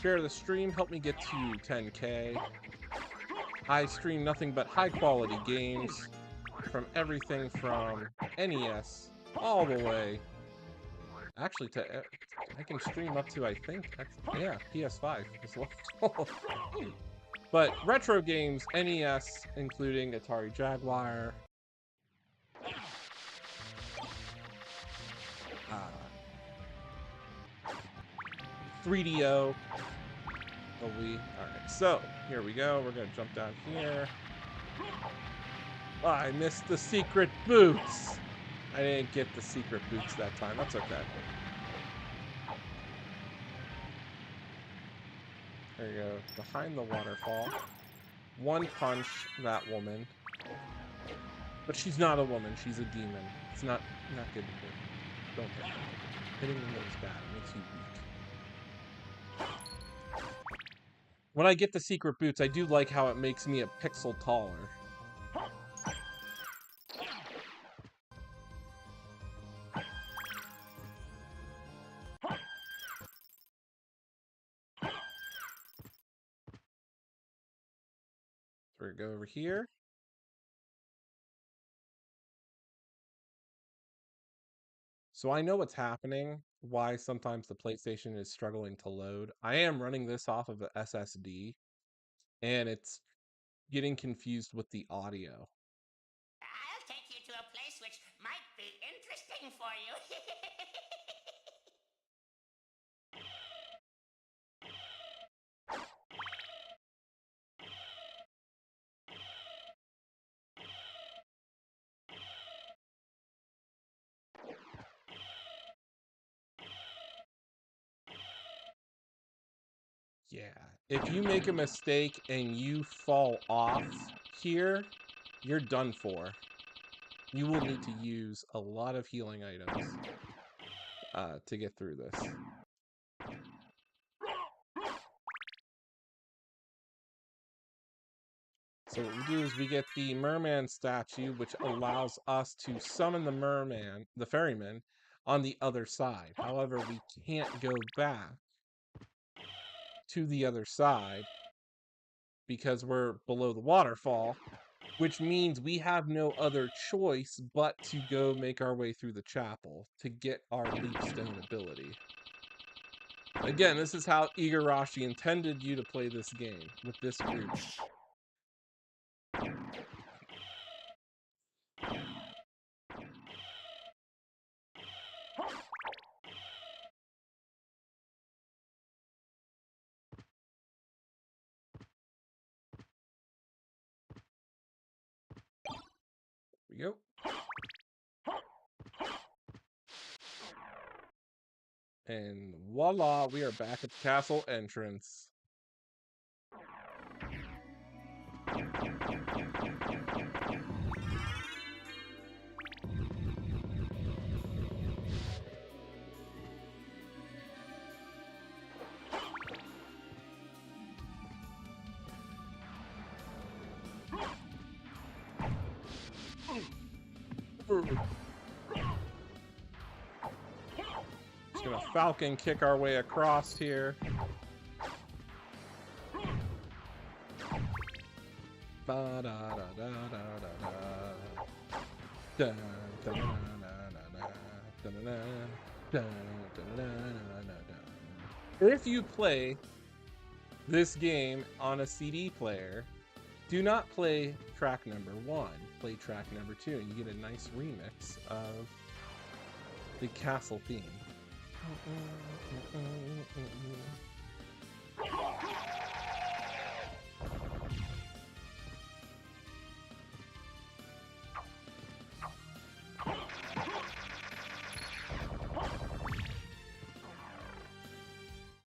Share the stream, help me get to 10K. I stream nothing but high quality games from everything from NES all the way. Actually, I can stream up to, I think, yeah, PS5 as well. But retro games, NES, including Atari Jaguar, 3DO, the Wii. Alright, so here we go. We're gonna jump down here. Oh, I missed the secret boots. I didn't get the secret boots that time. That's okay. There you go. Behind the waterfall. One punch that woman. But she's not a woman. She's a demon. It's not good to do. Don't hit her. Hitting them is bad. It makes you weak. When I get the secret boots, I do like how it makes me a pixel taller. We're gonna go over here. So I know what's happening, why sometimes the PlayStation is struggling to load. I am running this off of an SSD, and it's getting confused with the audio. I'll take you to a place which might be interesting for you. Yeah, if you make a mistake and you fall off here, you're done for. You will need to use a lot of healing items to get through this. So what we do is we get the merman statue, which allows us to summon the ferryman, on the other side. However, we can't go back to the other side because we're below the waterfall, which means we have no other choice but to go make our way through the chapel to get our leapstone ability. Again, this is how Igarashi intended you to play this game, with this group. Here we go. And voila, we are back at the castle entrance. Just gonna falcon kick our way across here. If you play this game on a CD player, do not play track number 1. Play track number 2, and you get a nice remix of the castle theme.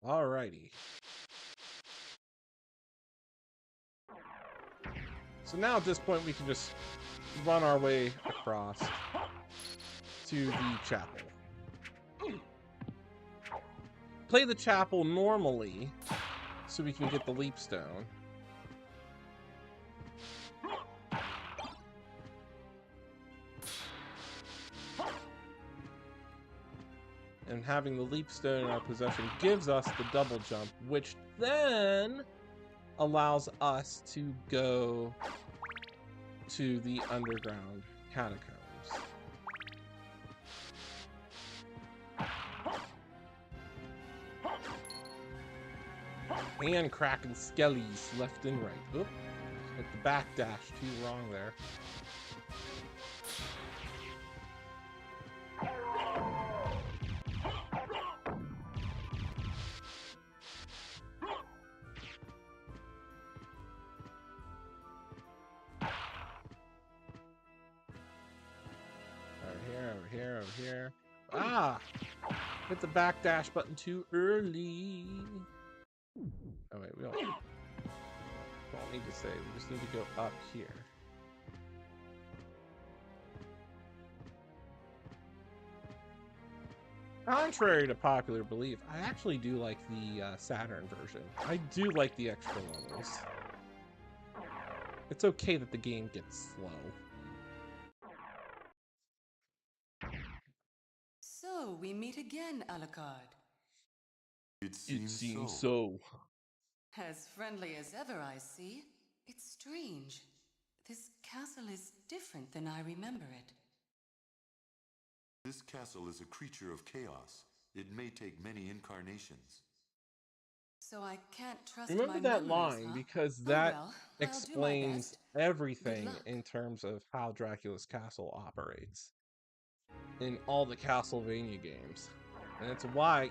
Alrighty. So now at this point we can just run our way across to the chapel. Play the chapel normally so we can get the leapstone. And having the leapstone in our possession gives us the double jump, which then allows us to go to the underground catacombs. And cracking skellies left and right. Oop, hit the backdash too wrong there. Over here. Ah! Hit the backdash button too early. Oh wait, we don't need to save. We just need to go up here. Contrary to popular belief, I actually do like the Saturn version. I do like the extra levels. It's okay that the game gets slow. So, we meet again, Alucard. It seems so. As friendly as ever, I see. It's strange. This castle is different than I remember it. This castle is a creature of chaos. It may take many incarnations. So I can't trust Remember my that memories, line, huh? because Oh, that well, I'll do my explains best. everything Good luck. in terms of how Dracula's castle operates in all the Castlevania games. And it's why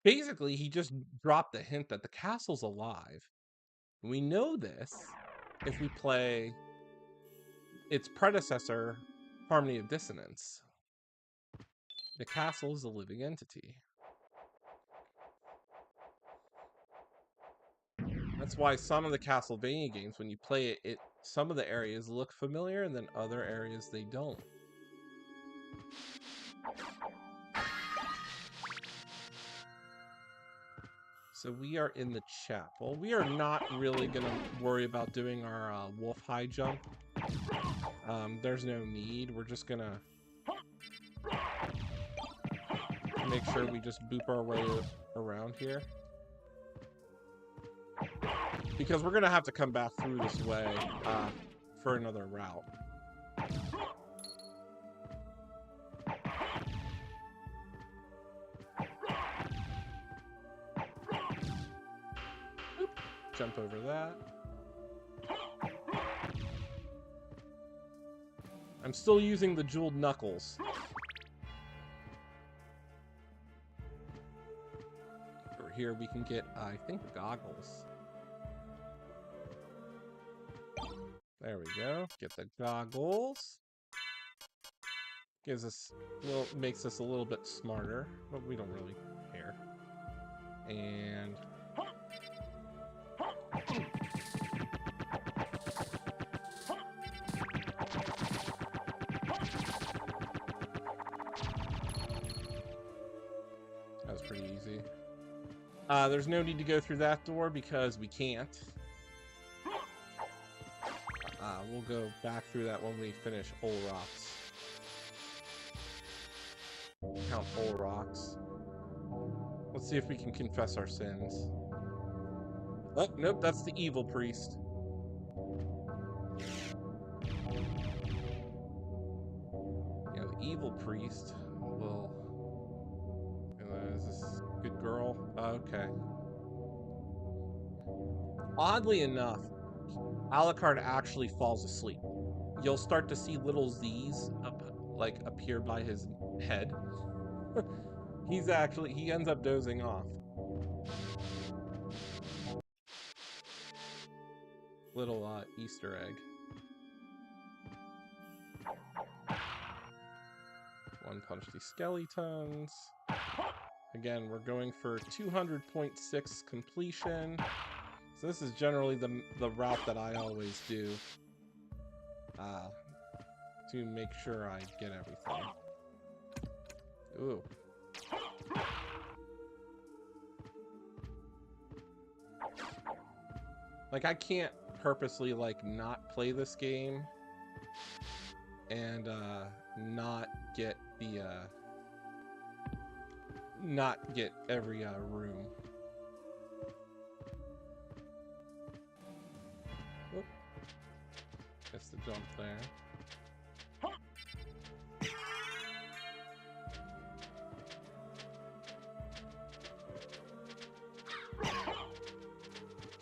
basically he just dropped the hint that the castle's alive. We know this if we play its predecessor, Harmony of Dissonance. The castle is a living entity. That's why some of the Castlevania games, when you play it, some of the areas look familiar, and then other areas they don't. So we are in the chapel. We are not really going to worry about doing our wolf high jump. There's no need. We're just going to make sure we just boop our way around here. Because we're gonna have to come back through this way for another route. Oop. Jump over that. I'm still using the jeweled knuckles. Over here we can get, I think, goggles. There we go. Get the goggles. Gives us, well, makes us a little bit smarter, but we don't really care. And that was pretty easy. There's no need to go through that door because we can't. We'll go back through that when we finish Olrock's. Count Olrock's. Let's see if we can confess our sins. Oh, nope, that's the evil priest. Yeah, the evil priest will... is this good girl? Okay. Oddly enough, Alucard actually falls asleep. You'll start to see little Z's appear by his head. He ends up dozing off. Little Easter egg. One punch these skeletons. Again, we're going for 200.6 completion. So this is generally the route that I always do to make sure I get everything. Ooh. Like, I can't purposely, like, not play this game and not get the not get every room. Whoop. Missed the jump there.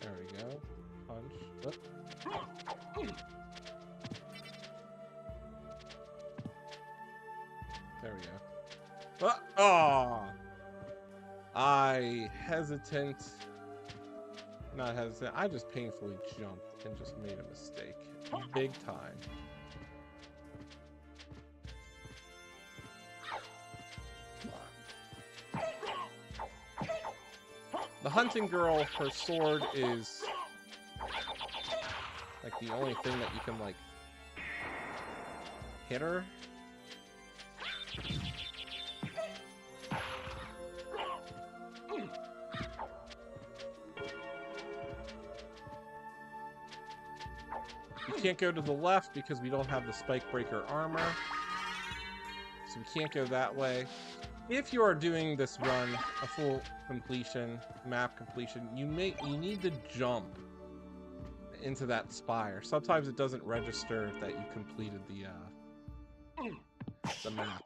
There we go. Punch. Whoop. There we go. Oh! Not hesitant. I just painfully jumped and just made a mistake. Big time. The hunting girl, her sword is like the only thing that you can like hit her. We can't go to the left because we don't have the spike breaker armor. So we can't go that way. If you are doing this run, a full completion, map completion, you need to jump into that spire. Sometimes it doesn't register that you completed the map.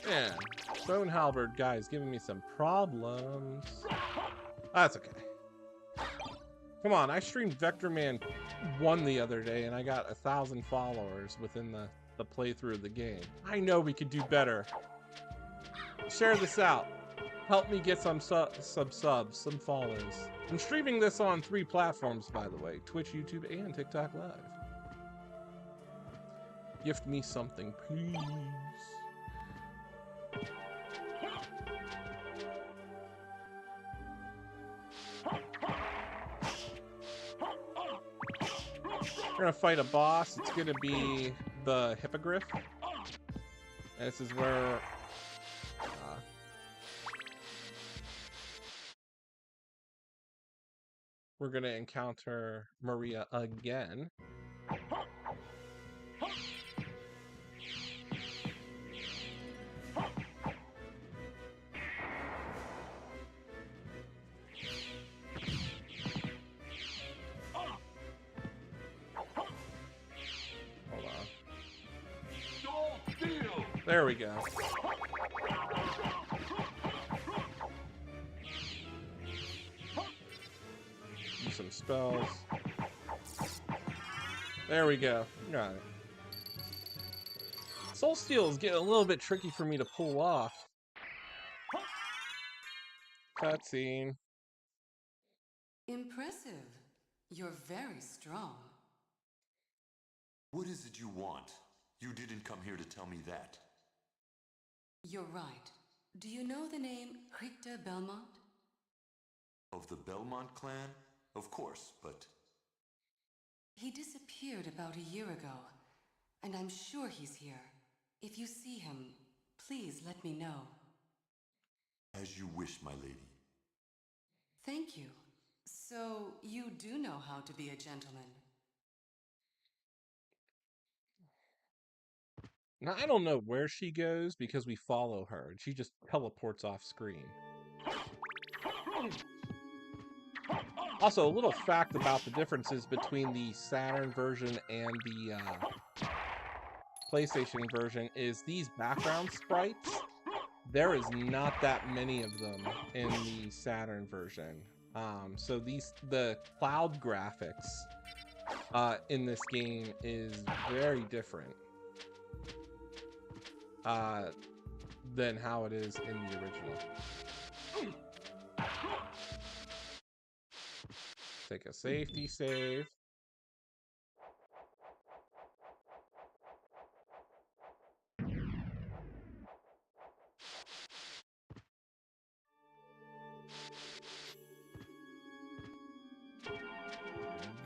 Man, Stone Halberd guy's giving me some problems. That's okay. Come on, I streamed Vector Man 1 the other day and I got 1,000 followers within the playthrough of the game. I know we could do better. Share this out. Help me get some subs, some follows. I'm streaming this on 3 platforms, by the way. Twitch, YouTube, and TikTok Live. Gift me something, please. We're gonna fight a boss. It's gonna be the Hippogriff. And this is where we're going to encounter Maria again. Hold on. There we go. Use some spells. There we go. Got it. Soul Steel is getting a little bit tricky for me to pull off. Cutscene. Impressive. You're very strong. What is it you want? You didn't come here to tell me that. You're right. Do you know the name Richter Belmont? Of the Belmont clan? Of course, but... He disappeared about a year ago, and I'm sure he's here. If you see him, please let me know. As you wish, my lady. Thank you. So, you do know how to be a gentleman. Now, I don't know where she goes because we follow her, and she just teleports off screen. Also, a little fact about the differences between the Saturn version and the PlayStation version is these background sprites, there is not that many of them in the Saturn version. So the cloud graphics in this game is very different than how it is in the original. Take a safety save.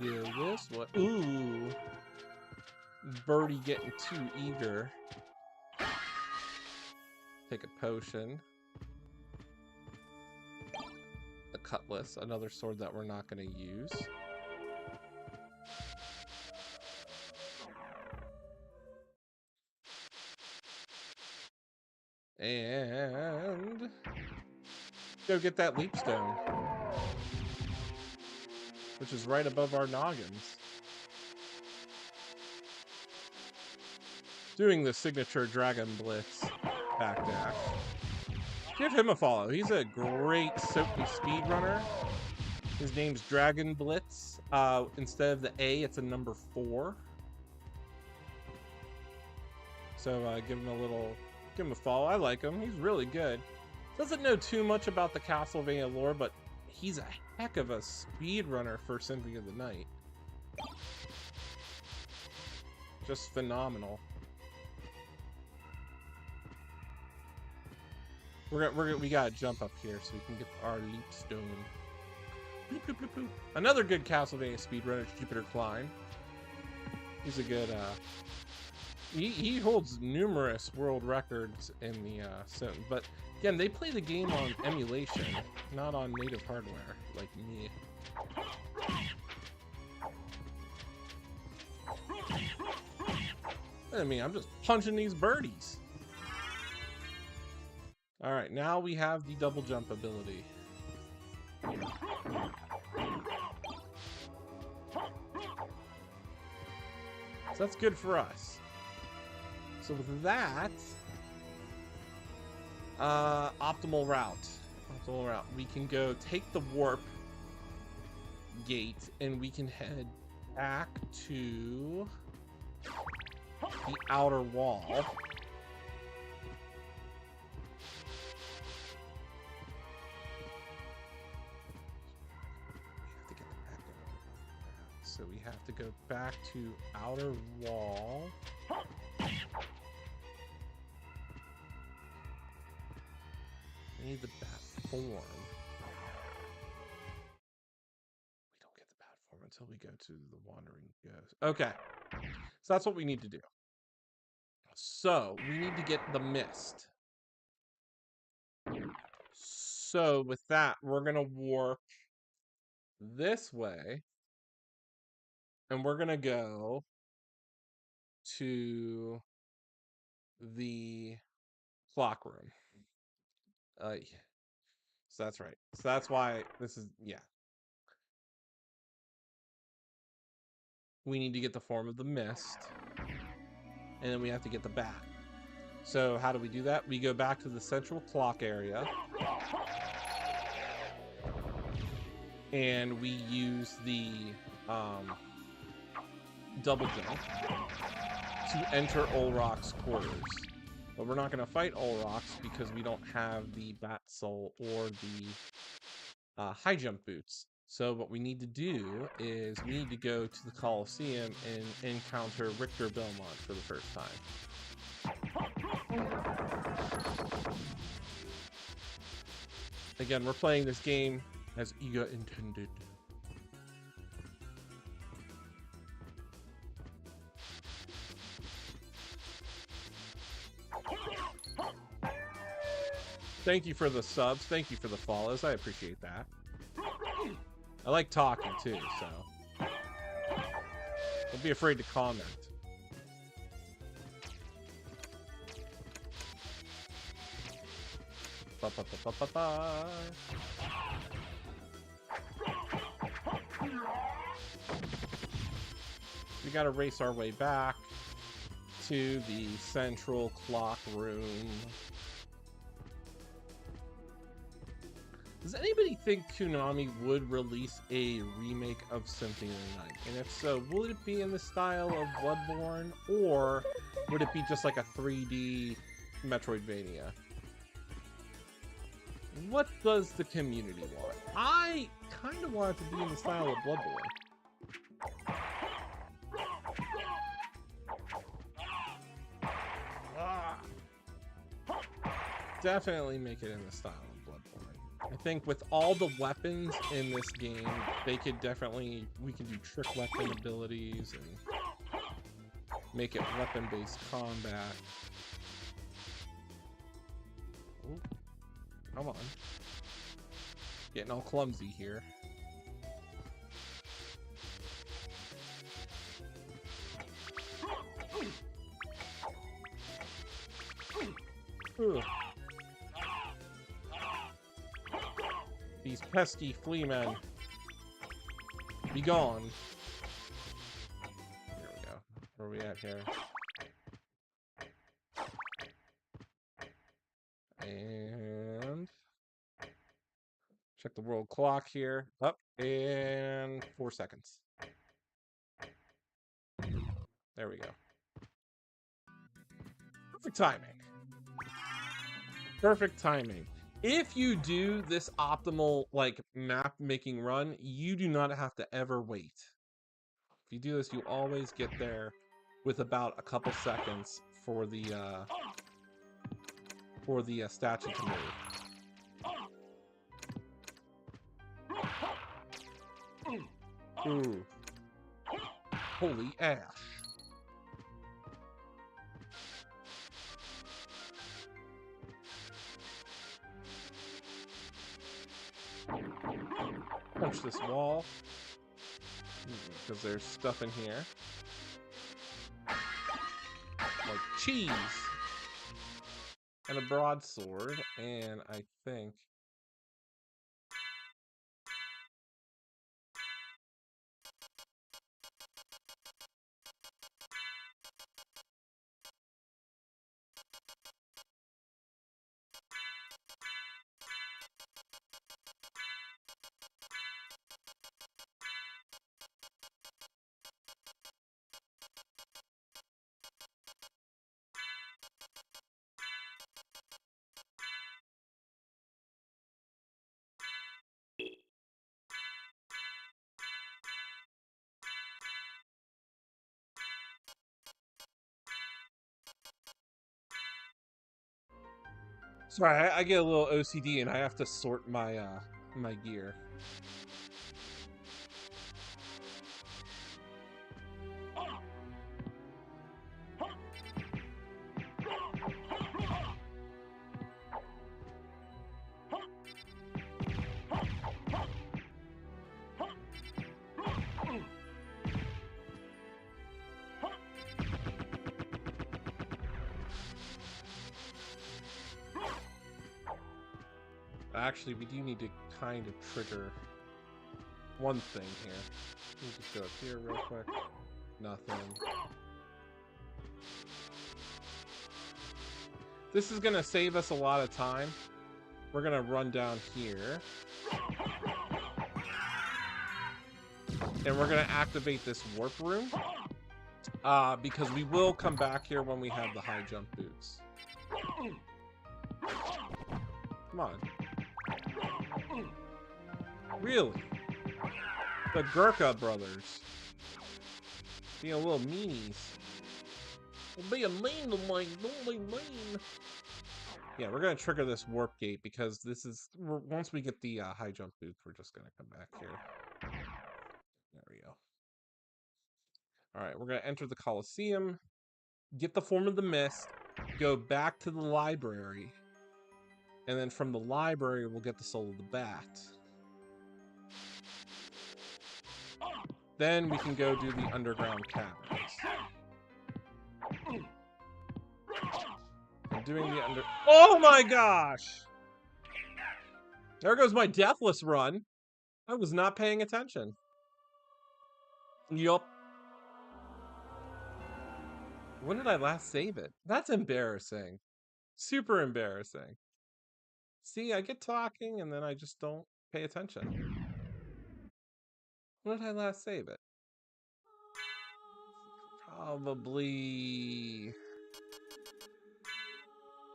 Give this one. Ooh. Birdie getting too eager. Take a potion. A cutlass, another sword that we're not going to use. And go get that leap stone, which is right above our noggins. Doing the signature Dragon Blitz backdash. Give him a follow. He's a great SOTN speedrunner. His name's Dragon Blitz. Instead of the A, it's a number 4. So give him a follow. I like him. He's really good. Doesn't know too much about the Castlevania lore, but he's a heck of a speedrunner for Symphony of the Night. Just phenomenal. We gotta jump up here so we can get our leap stone. Bloop, bloop, bloop, bloop. Another good Castlevania speedrunner is Jupiter Klein. He's a good he holds numerous world records in the SOTN, but again, they play the game on emulation, not on native hardware like me. I mean, I'm just punching these birdies. All right, now we have the double jump ability. So that's good for us. So with that, optimal route. We can go take the warp gate and we can head back to the outer wall. So we have to go back to outer wall. We need the bat form. We don't get the bat form until we go to the wandering ghost. Okay. So that's what we need to do. So we need to get the mist. So with that, we're gonna warp this way, and we're gonna go to the clock room. So that's right. So that's why this is, yeah. We need to get the form of the mist, and then we have to get the bat. So how do we do that? We go back to the central clock area, and we use the double jump to enter Olrock's quarters. But we're not going to fight Olrock's because we don't have the Bat Soul or the high jump boots. So what we need to do is we need to go to the Coliseum and encounter Richter Belmont for the first time. Again, we're playing this game as Iga intended. Thank you for the subs. Thank you for the follows. I appreciate that. I like talking too, so don't be afraid to comment. Ba, ba, ba, ba, ba, ba. We gotta race our way back to the central clock room. Does anybody think Konami would release a remake of Symphony of the Night? And if so, would it be in the style of Bloodborne, or would it be just like a 3D Metroidvania? What does the community want? I kind of want it to be in the style of Bloodborne. Definitely make it in the style of Bloodborne. I think with all the weapons in this game, we can do trick weapon abilities and make it weapon-based combat. Ooh, come on. Getting all clumsy here. Ugh. These pesky flea men. Be gone. There we go. Where are we at here? And check the world clock here. Up and 4 seconds. There we go. Perfect timing. Perfect timing. If you do this optimal like map making run, you do not have to ever wait. If you do this, you always get there with about a couple seconds for the statue to move. Ooh. Holy ash. Punch this wall because there's stuff in here like cheese and a broadsword, and I think sorry, I get a little OCD and I have to sort my my gear. actually, we do need to kind of trigger one thing here. Let me just go up here real quick. Nothing. This is going to save us a lot of time. We're going to run down here. And we're going to activate this warp room. Because we will come back here when we have the high jump boots. Come on. Really? The Gurkha brothers. Being a little meanies. Being mean to me. Don't be mean. Yeah, we're going to trigger this warp gate because this is... Once we get the high jump boots, we're just going to come back here. There we go. Alright, we're going to enter the Coliseum. Get the Form of the Mist. Go back to the library. And then from the library, we'll get the Soul of the Bat. Then we can go do the underground caverns. I'm doing the under... Oh my gosh! There goes my Deathless run. I was not paying attention. Yup. When did I last save it? That's embarrassing. Super embarrassing. See, I get talking and then I just don't pay attention. When did I last save it? Probably...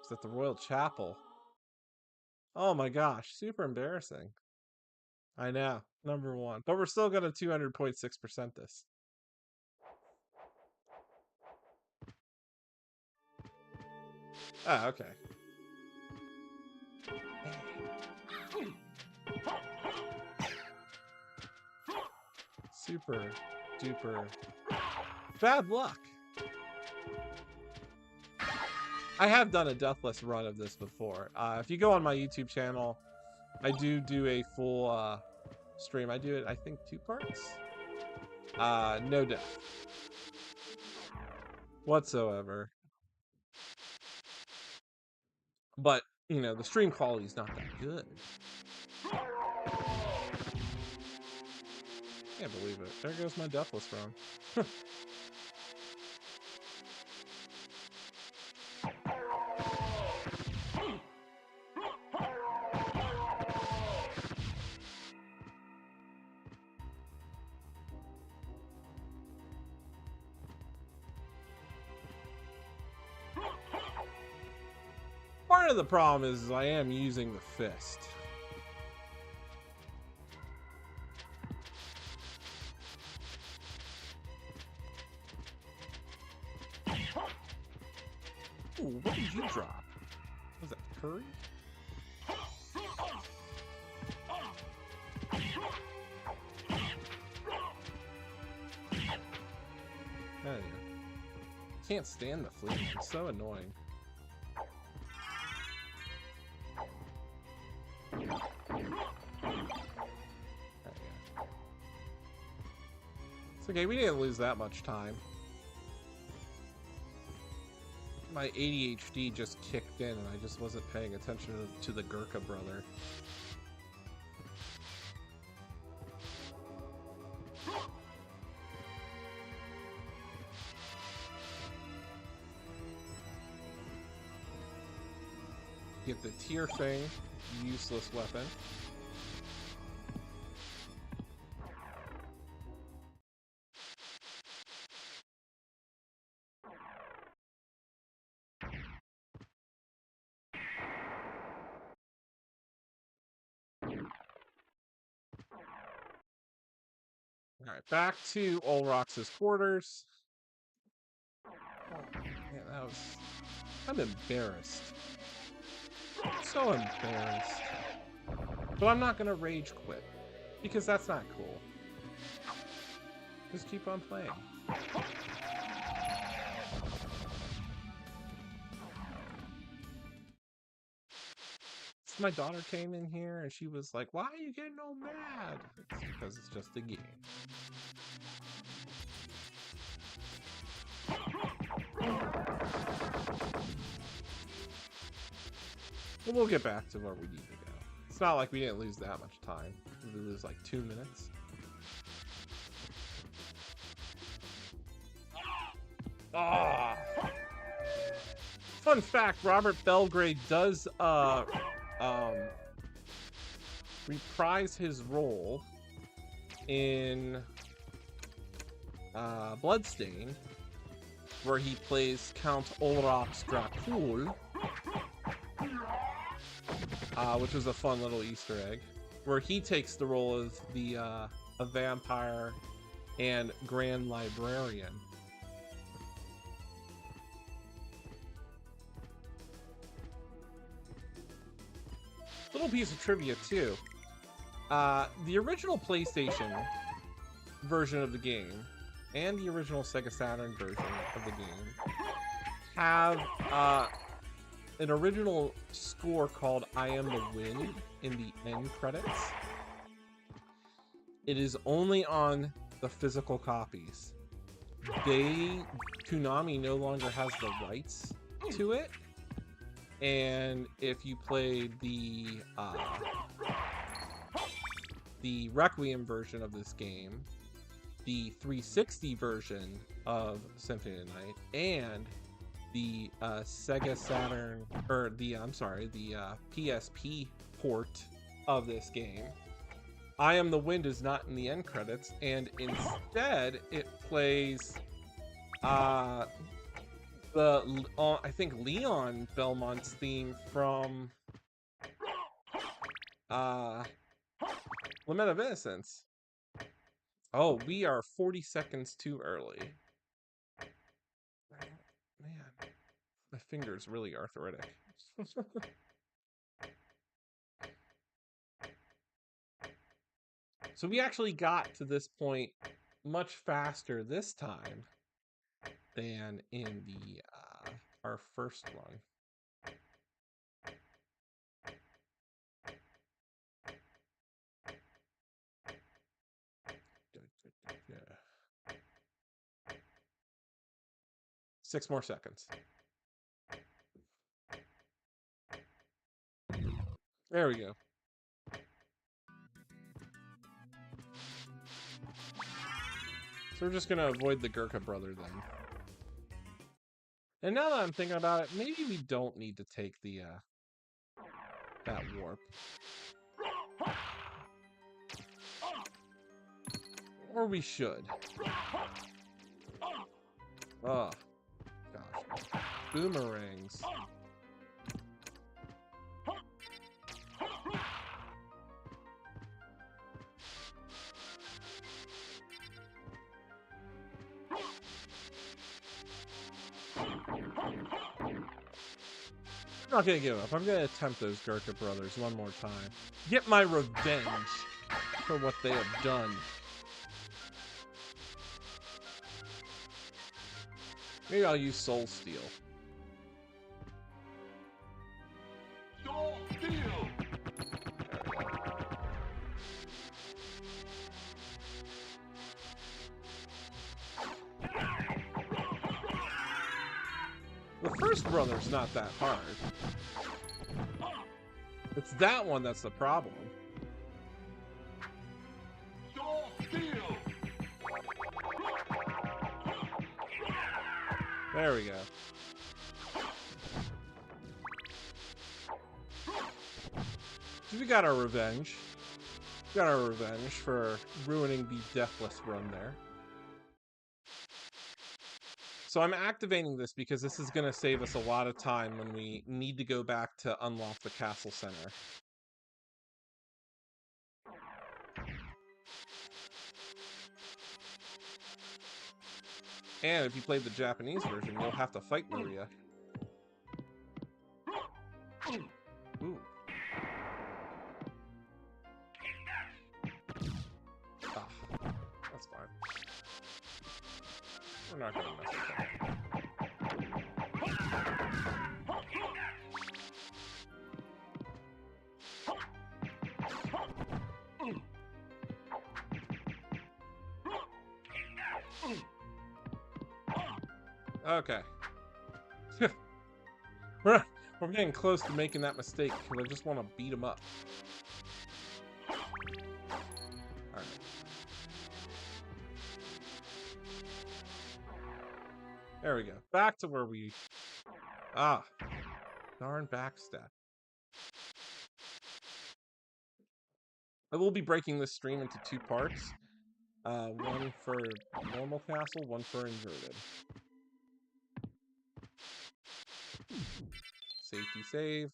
It's at the Royal Chapel. Oh my gosh, super embarrassing. I know, number one. But we're still gonna 200.6% this. Ah, okay. Super duper bad luck. I have done a deathless run of this before. If you go on my YouTube channel, I do a full stream. I do it, I think, 2 parts. No death whatsoever. But, you know, the stream quality is not that good. Can't believe it. There goes my deathless run. Part of the problem is I am using the fist. Ooh, what did you drop? Was that curry? There you go. Can't stand the fleet. It's so annoying. It's okay, we didn't lose that much time. My ADHD just kicked in and I just wasn't paying attention to the Gurkha brother. Get the tier thing, useless weapon. Alright, back to Olrox's quarters. Man, that was... I'm embarrassed. So embarrassed. But I'm not gonna rage quit. Because that's not cool. Just keep on playing. My daughter came in here and she was like, "Why are you getting all mad?" It's because it's just a game. But we'll get back to where we need to go. It's not like we didn't lose that much time. We lose like 2 minutes. Ah. Fun fact, Robert Belgrade does reprise his role in Bloodstain, where he plays Count Olrox Dracul, which was a fun little Easter egg, where he takes the role of a vampire and Grand Librarian. Little piece of trivia too. The original PlayStation version of the game and the original Sega Saturn version of the game have an original score called "I Am the Wind" in the end credits. It is only on the physical copies. Konami no longer has the rights to it. And if you played the Requiem version of this game, the 360 version of Symphony of the Night, and the Sega Saturn, or the PSP port of this game, I Am the Wind is not in the end credits, and instead it plays I think Leon Belmont's theme from Lament of Innocence. Oh, we are 40 seconds too early. Man, my finger's really arthritic. So we actually got to this point much faster this time than in the our first one. Yeah. 6 more seconds. There we go. So we're just gonna avoid the Gurkha brother then. And now that I'm thinking about it, maybe we don't need to take the that warp. Or we should. Oh, gosh. Boomerangs. I'm not gonna give up. I'm gonna attempt those Gurkha brothers one more time. Get my revenge for what they have done. Maybe I'll use Soul Steel. Soul Steel! The first brother's not that hard. It's that one that's the problem. Soul Steel! There we go. So we got our revenge. We got our revenge for ruining the Deathless run there. So I'm activating this because this is going to save us a lot of time when we need to go back to unlock the castle center. And if you played the Japanese version, you'll have to fight Maria. Ooh. Ah, that's fine. We're not gonna mess with that. Okay. We're getting close to making that mistake because I just want to beat him up. There we go. Back to where we... Ah. Darn backstep. I will be breaking this stream into 2 parts. One for normal castle, one for inverted. Safety save.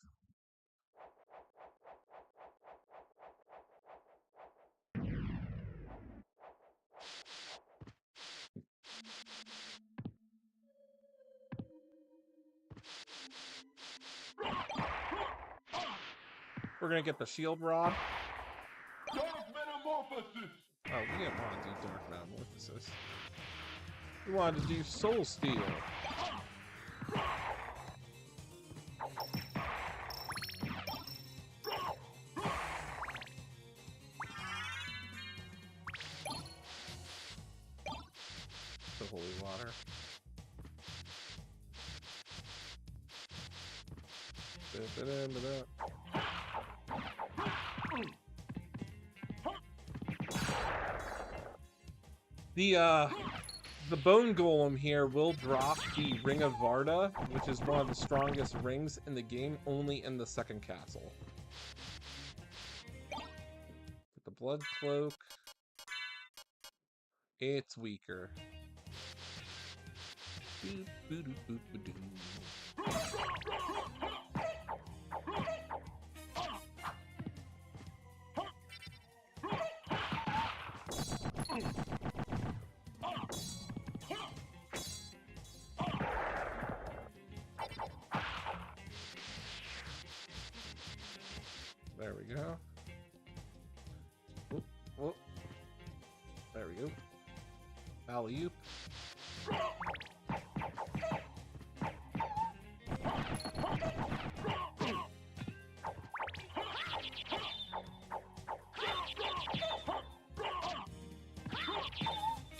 We're gonna get the shield rod. Dark Metamorphosis! Oh, we didn't want to do Dark Metamorphosis. We wanted to do Soul Steel. The holy water. The bone golem here will drop the Ring of Varda, which is one of the strongest rings in the game, only in the second castle. With the blood cloak, it's weaker. There we go. Whoop, whoop. There we go. Alley-oop.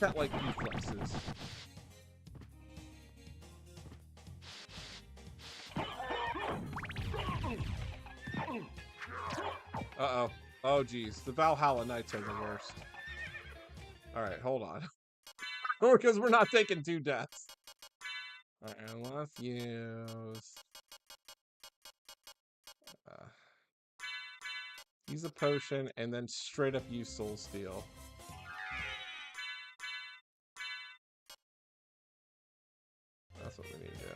Cat-like reflexes. Uh-oh. Oh, geez. The Valhalla Knights are the worst. Alright, hold on. Because we're not taking 2 deaths. Alright, let's use... use a potion, and then straight up use Soul Steel. That's what we need to do.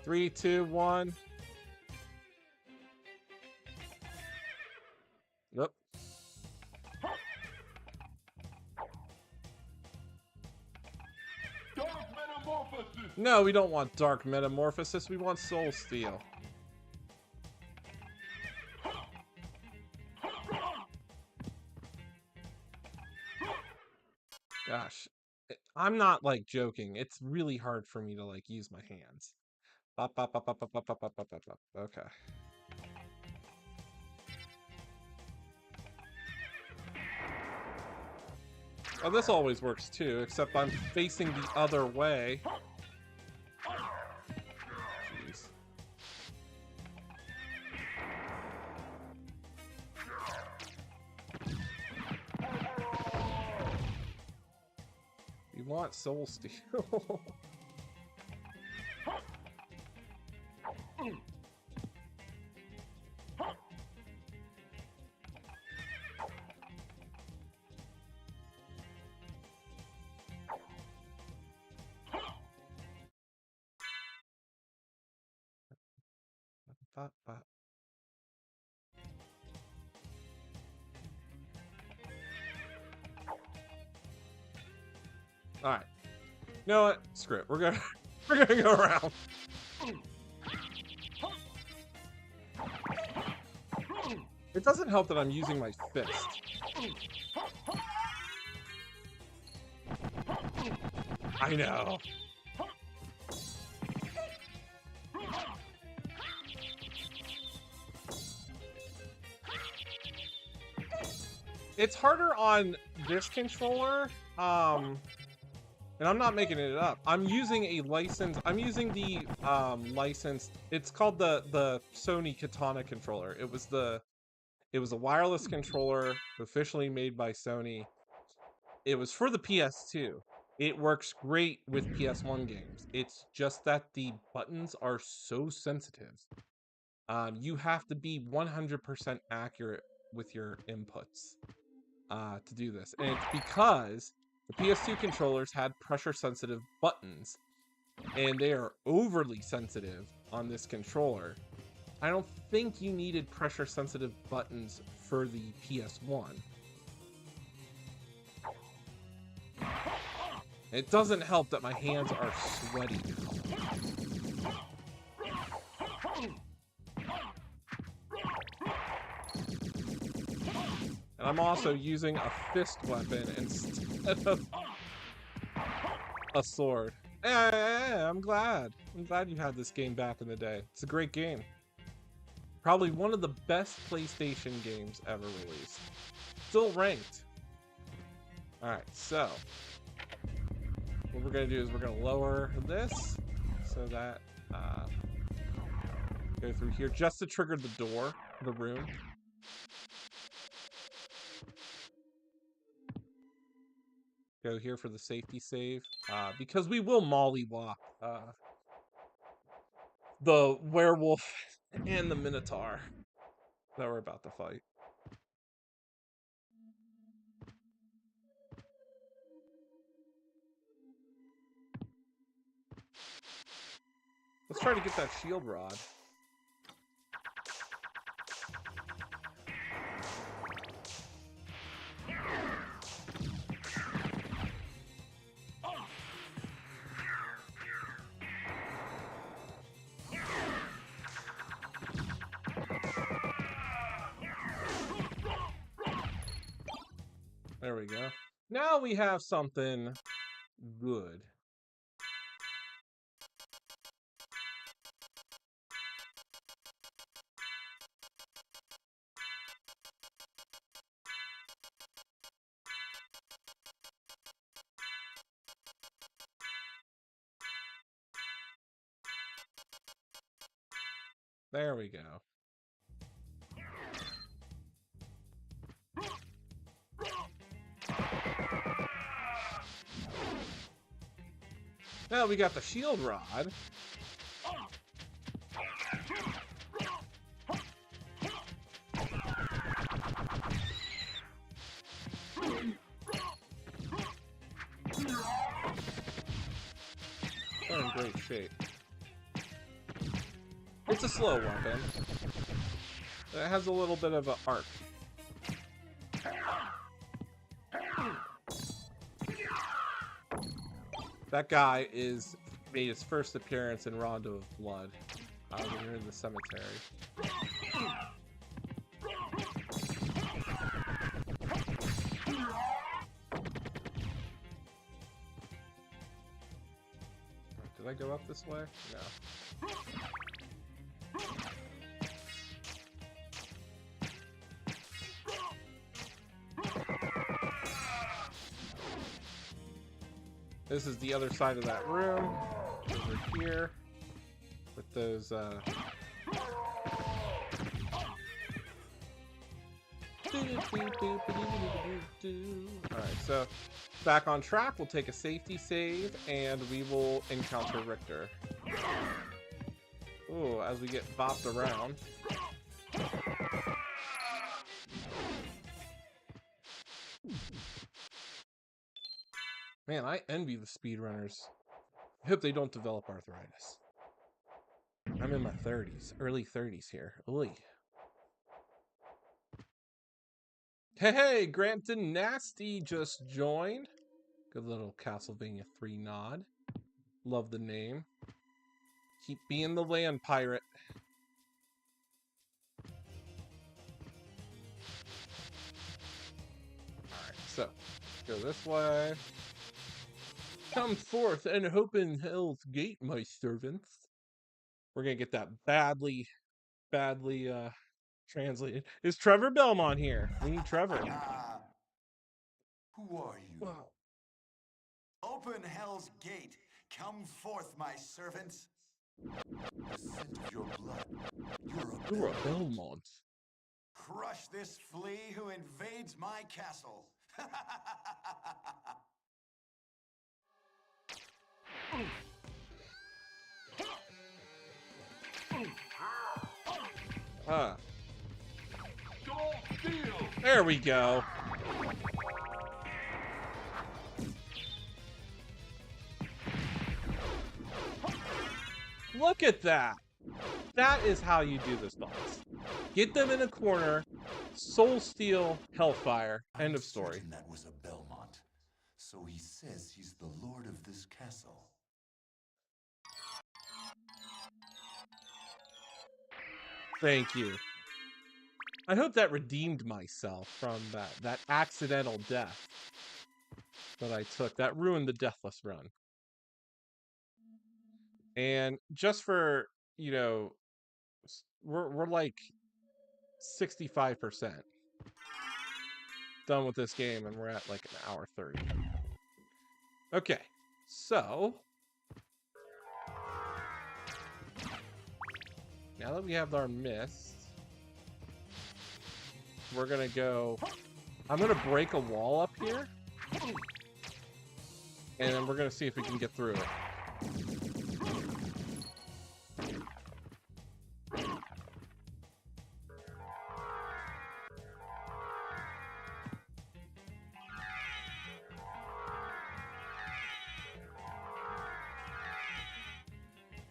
3, 2, 1. Nope. Dark Metamorphosis! No, we don't want Dark Metamorphosis. We want Soul Steel. Gosh. I'm not, like, joking. It's really hard for me to, like, use my hands. Bop, bop, bop, bop, bop, bop, bop, bop, bop, bop. Okay. Oh, this always works too, except I'm facing the other way. Jeez. You want Soul Steel. Bop, bop. All right. You know what? Screw it. We're gonna go around. It doesn't help that I'm using my fist. I know. It's harder on this controller, and I'm not making it up. I'm using a license. I'm using the licensed. It's called the Sony Katana controller. It was a wireless controller officially made by Sony. It was for the PS2. It works great with PS1 games. It's just that the buttons are so sensitive. You have to be 100% accurate with your inputs to do this. And it's because the PS2 controllers had pressure-sensitive buttons, and they are overly sensitive on this controller. I don't think you needed pressure-sensitive buttons for the PS1. It doesn't help that my hands are sweaty now. And I'm also using a fist weapon instead of a sword. I'm glad. I'm glad you had this game back in the day. It's a great game. Probably one of the best PlayStation games ever released. Still ranked. Alright, so what we're going to do is we're going to lower this so that go through here just to trigger the door, the room. Go here for the safety save because we will mollywop the werewolf and the minotaur that we're about to fight. Let's try to get that shield rod. There we go. Now we have something good. There we go. Now we got the shield rod. We're in great shape. It's a slow weapon. It has a little bit of an arc. That guy made his first appearance in Rondo of Blood when you're in the cemetery. Did I go up this way? No. This is the other side of that room, over here, with those, Alright, so, back on track, we'll take a safety save, and we will encounter Richter. Ooh, as we get bopped around. Man, I envy the speedrunners. I hope they don't develop arthritis. I'm in my 30s, early 30s here. Oy. Hey, Granton Nasty just joined. Good little Castlevania 3 nod. Love the name. Keep being the land pirate. Alright, so, go this way. Come forth and open hell's gate, my servants. We're gonna get that badly translated. Is Trevor Belmont here? We need Trevor. Who are you? Wow. Open hell's gate. Come forth, my servants. The scent of your blood. You're a Belmont. Crush this flea who invades my castle. Huh. Soul Steel. There we go. Look at that. That is how you do this, boss. Get them in a corner, Soul Steel, Hellfire. End of story. Certain that was a Belmont. So he says he's the lord of this castle. Thank you. I hope that redeemed myself from that accidental death that I took. That ruined the Deathless run. And just for, you know, we're like 65% done with this game, and we're at like an hour 30. Okay, so now that we have our mist, we're gonna go. I'm gonna break a wall up here, and then we're gonna see if we can get through it.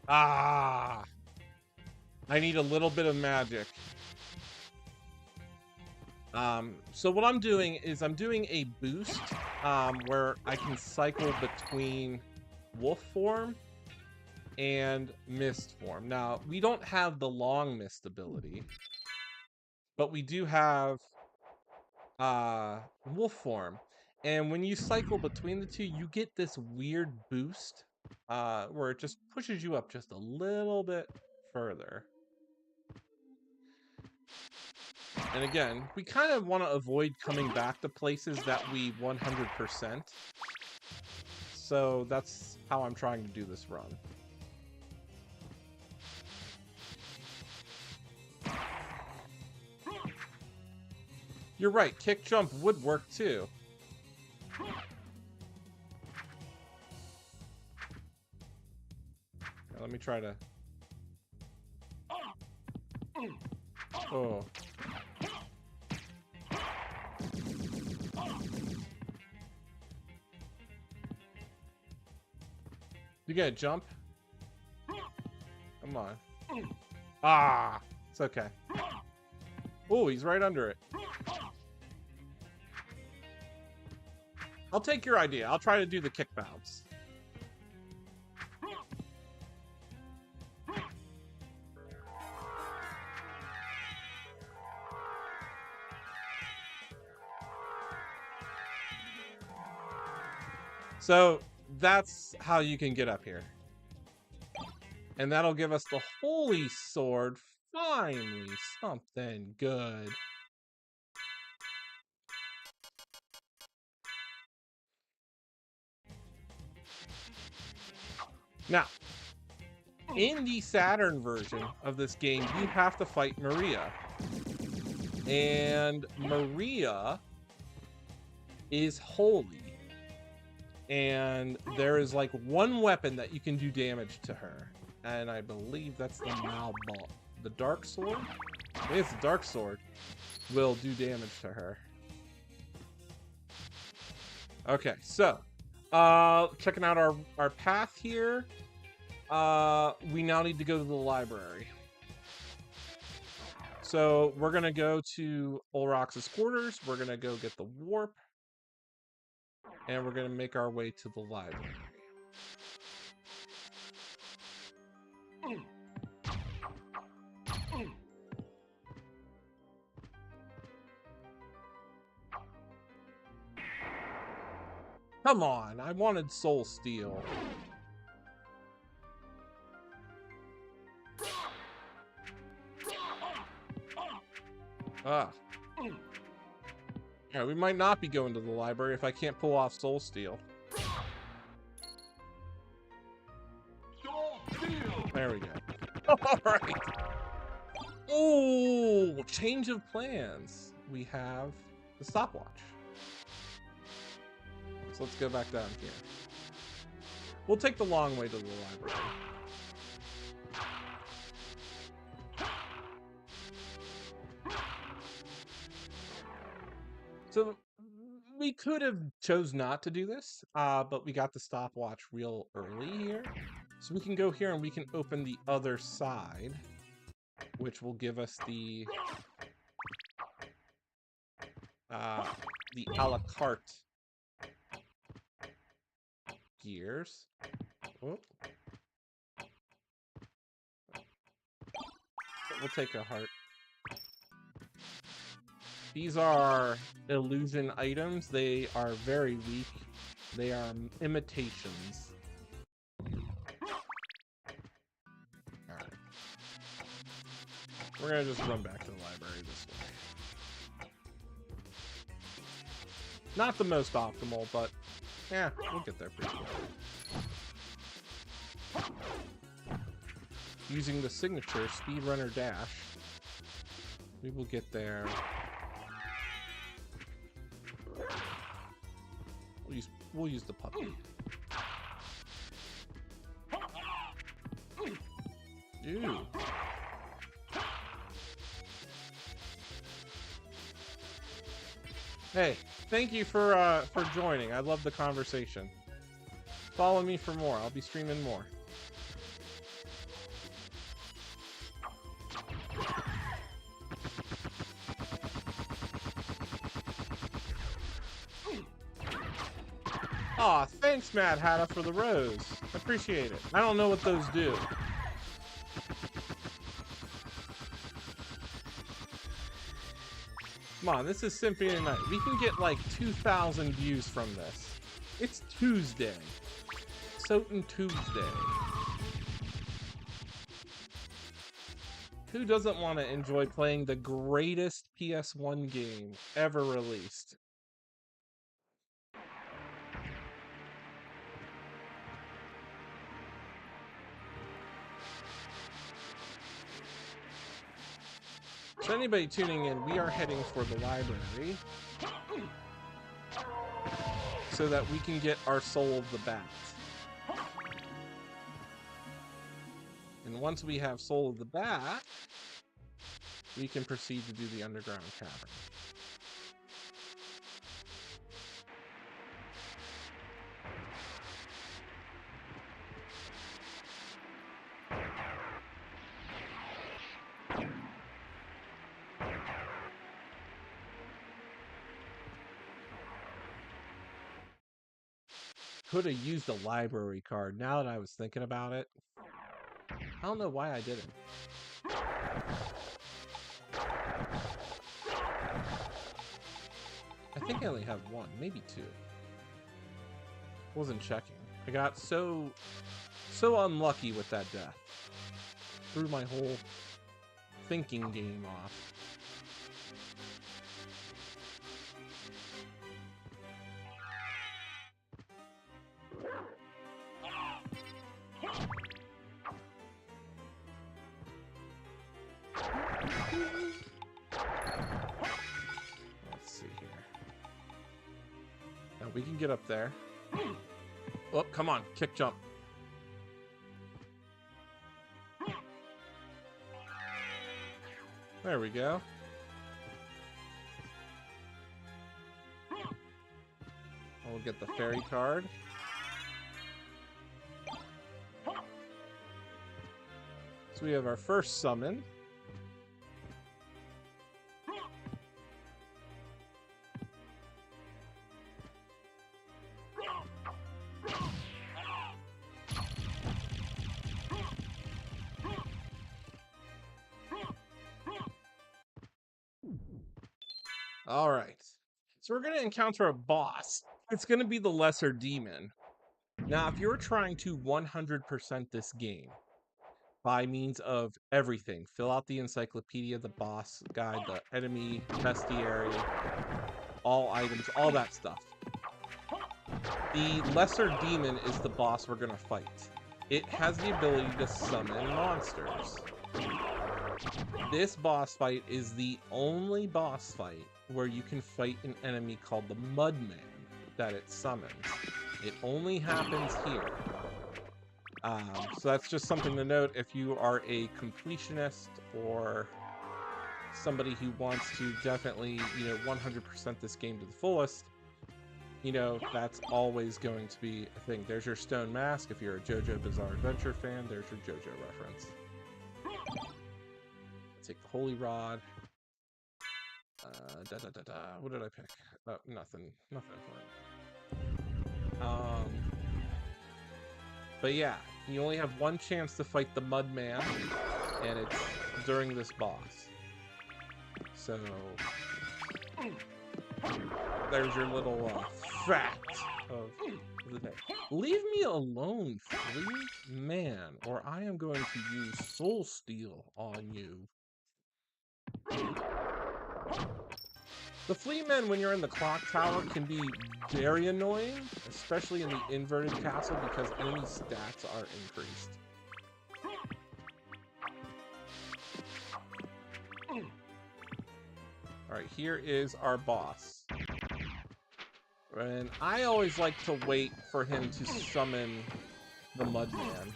Ah! I need a little bit of magic. So what I'm doing is I'm doing a boost where I can cycle between wolf form and mist form. Now, we don't have the long mist ability, but we do have wolf form. And when you cycle between the two, you get this weird boost where it just pushes you up just a little bit further. And again, we kind of want to avoid coming back to places that we 100%. So that's how I'm trying to do this run. You're right, kick jump would work too. Now, let me try to... Oh. You gotta jump? Come on. Ah! It's okay. Oh, he's right under it. I'll take your idea. I'll try to do the kick bounce. So that's how you can get up here. And that'll give us the Holy Sword. Finally, something good. Now, in the Saturn version of this game, you have to fight Maria. And Maria is holy. And there is like one weapon that you can do damage to her. And I believe that's the Malball. The Dark Sword? I think it's the Dark Sword will do damage to her. Okay, so checking out our path here. We now need to go to the library. So we're gonna go to Olrox's quarters. We're gonna go get the warp. And we're gonna make our way to the library. Come on, I wanted Soul Steel. Ah. Yeah, we might not be going to the library if I can't pull off Soul Steel. Soul Steel. There we go. Alright. Oh, change of plans. We have the stopwatch. So let's go back down here. We'll take the long way to the library. we could have chose not to do this, but we got the stopwatch real early here. So we can go here and we can open the other side, which will give us the a la carte gears. Oh. We'll take a heart. These are illusion items. They are very weak. They are imitations. Alright. We're gonna just run back to the library this way. Not the most optimal, but yeah, we'll get there pretty quick. Using the signature speedrunner dash, we will get there. We'll use the puppy. Ew. Hey, thank you for joining. I love the conversation. Follow me for more. I'll be streaming more. Aw, thanks, Mad Hatta, for the rose. Appreciate it. I don't know what those do. Come on, this is Symphony of the Night. We can get like 2,000 views from this. It's Tuesday. SOTN Tuesday. Who doesn't want to enjoy playing the greatest PS1 game ever released? So anybody tuning in, we are heading for the library so that we can get our Soul of the Bat. And once we have Soul of the Bat, we can proceed to do the underground cavern. Could have used a library card now that I was thinking about it. I don't know why I didn't. I think I only have one, maybe two. Wasn't checking. I got so unlucky with that death. Threw my whole thinking game off. Let's see here. Now we can get up there. Oh, come on, kick jump. There we go. We'll get the fairy card. So we have our first summon. All right. So we're going to encounter a boss. It's going to be the Lesser Demon. Now, if you're trying to 100% this game by means of everything, fill out the encyclopedia, the boss guide, the enemy bestiary, all items, all that stuff. The Lesser Demon is the boss we're going to fight. It has the ability to summon monsters. This boss fight is the only boss fight where you can fight an enemy called the Mudman that it summons. It only happens here. So that's just something to note if you are a completionist or somebody who wants to definitely, 100% this game to the fullest. you know, that's always going to be a thing. There's your stone mask. If you're a JoJo Bizarre Adventure fan, there's your JoJo reference. Take the Holy Rod. What did I pick? Oh, nothing important. But yeah, you only have one chance to fight the Mudman, and it's during this boss. So there's your little fact of the day. Leave me alone, Flea Man, or I am going to use Soul Steel on you. The Flea Men, when you're in the clock tower, can be very annoying, especially in the inverted castle, because enemy stats are increased. Alright, here is our boss. And I always like to wait for him to summon the Mudman.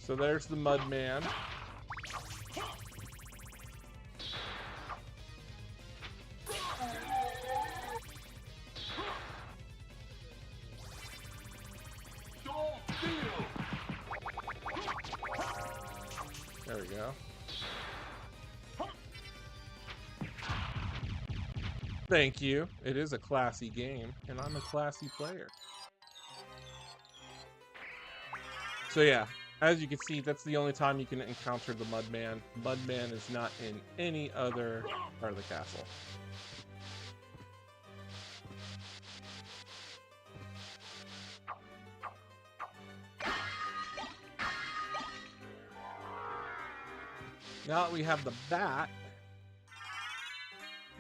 So there's the Mudman. There we go. Thank you. It is a classy game, and I'm a classy player. So yeah, as you can see, that's the only time you can encounter the Mudman. Mudman is not in any other part of the castle. Now that we have the bat,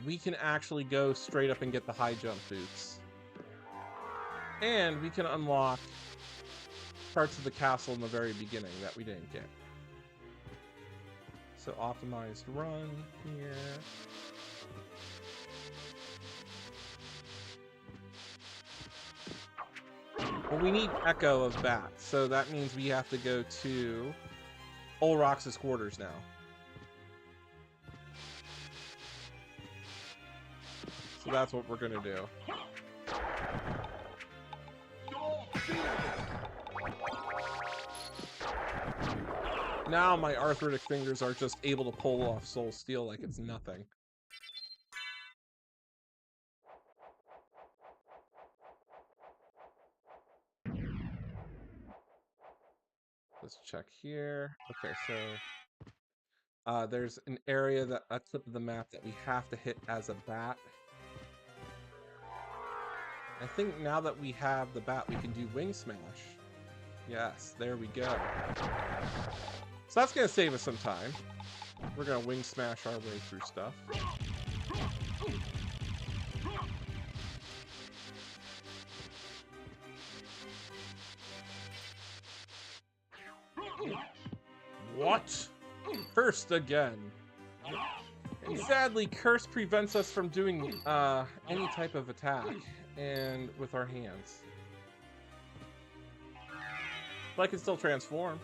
we can actually go straight up and get the high jump boots. And we can unlock parts of the castle in the very beginning that we didn't get. So optimized run here. Well, we need Echo of Bat, so that means we have to go to Olrox's quarters now. So that's what we're gonna do. Now my arthritic fingers are just able to pull off Soul Steel like it's nothing. Let's check here. Okay, so there's an area that a clip of the map that we have to hit as a bat. I think now that we have the bat, we can do Wing Smash. Yes, there we go. So that's gonna save us some time. We're gonna Wing Smash our way through stuff. What? Cursed again. And sadly, Curse prevents us from doing any type of attack and with our hands. But I can still transform.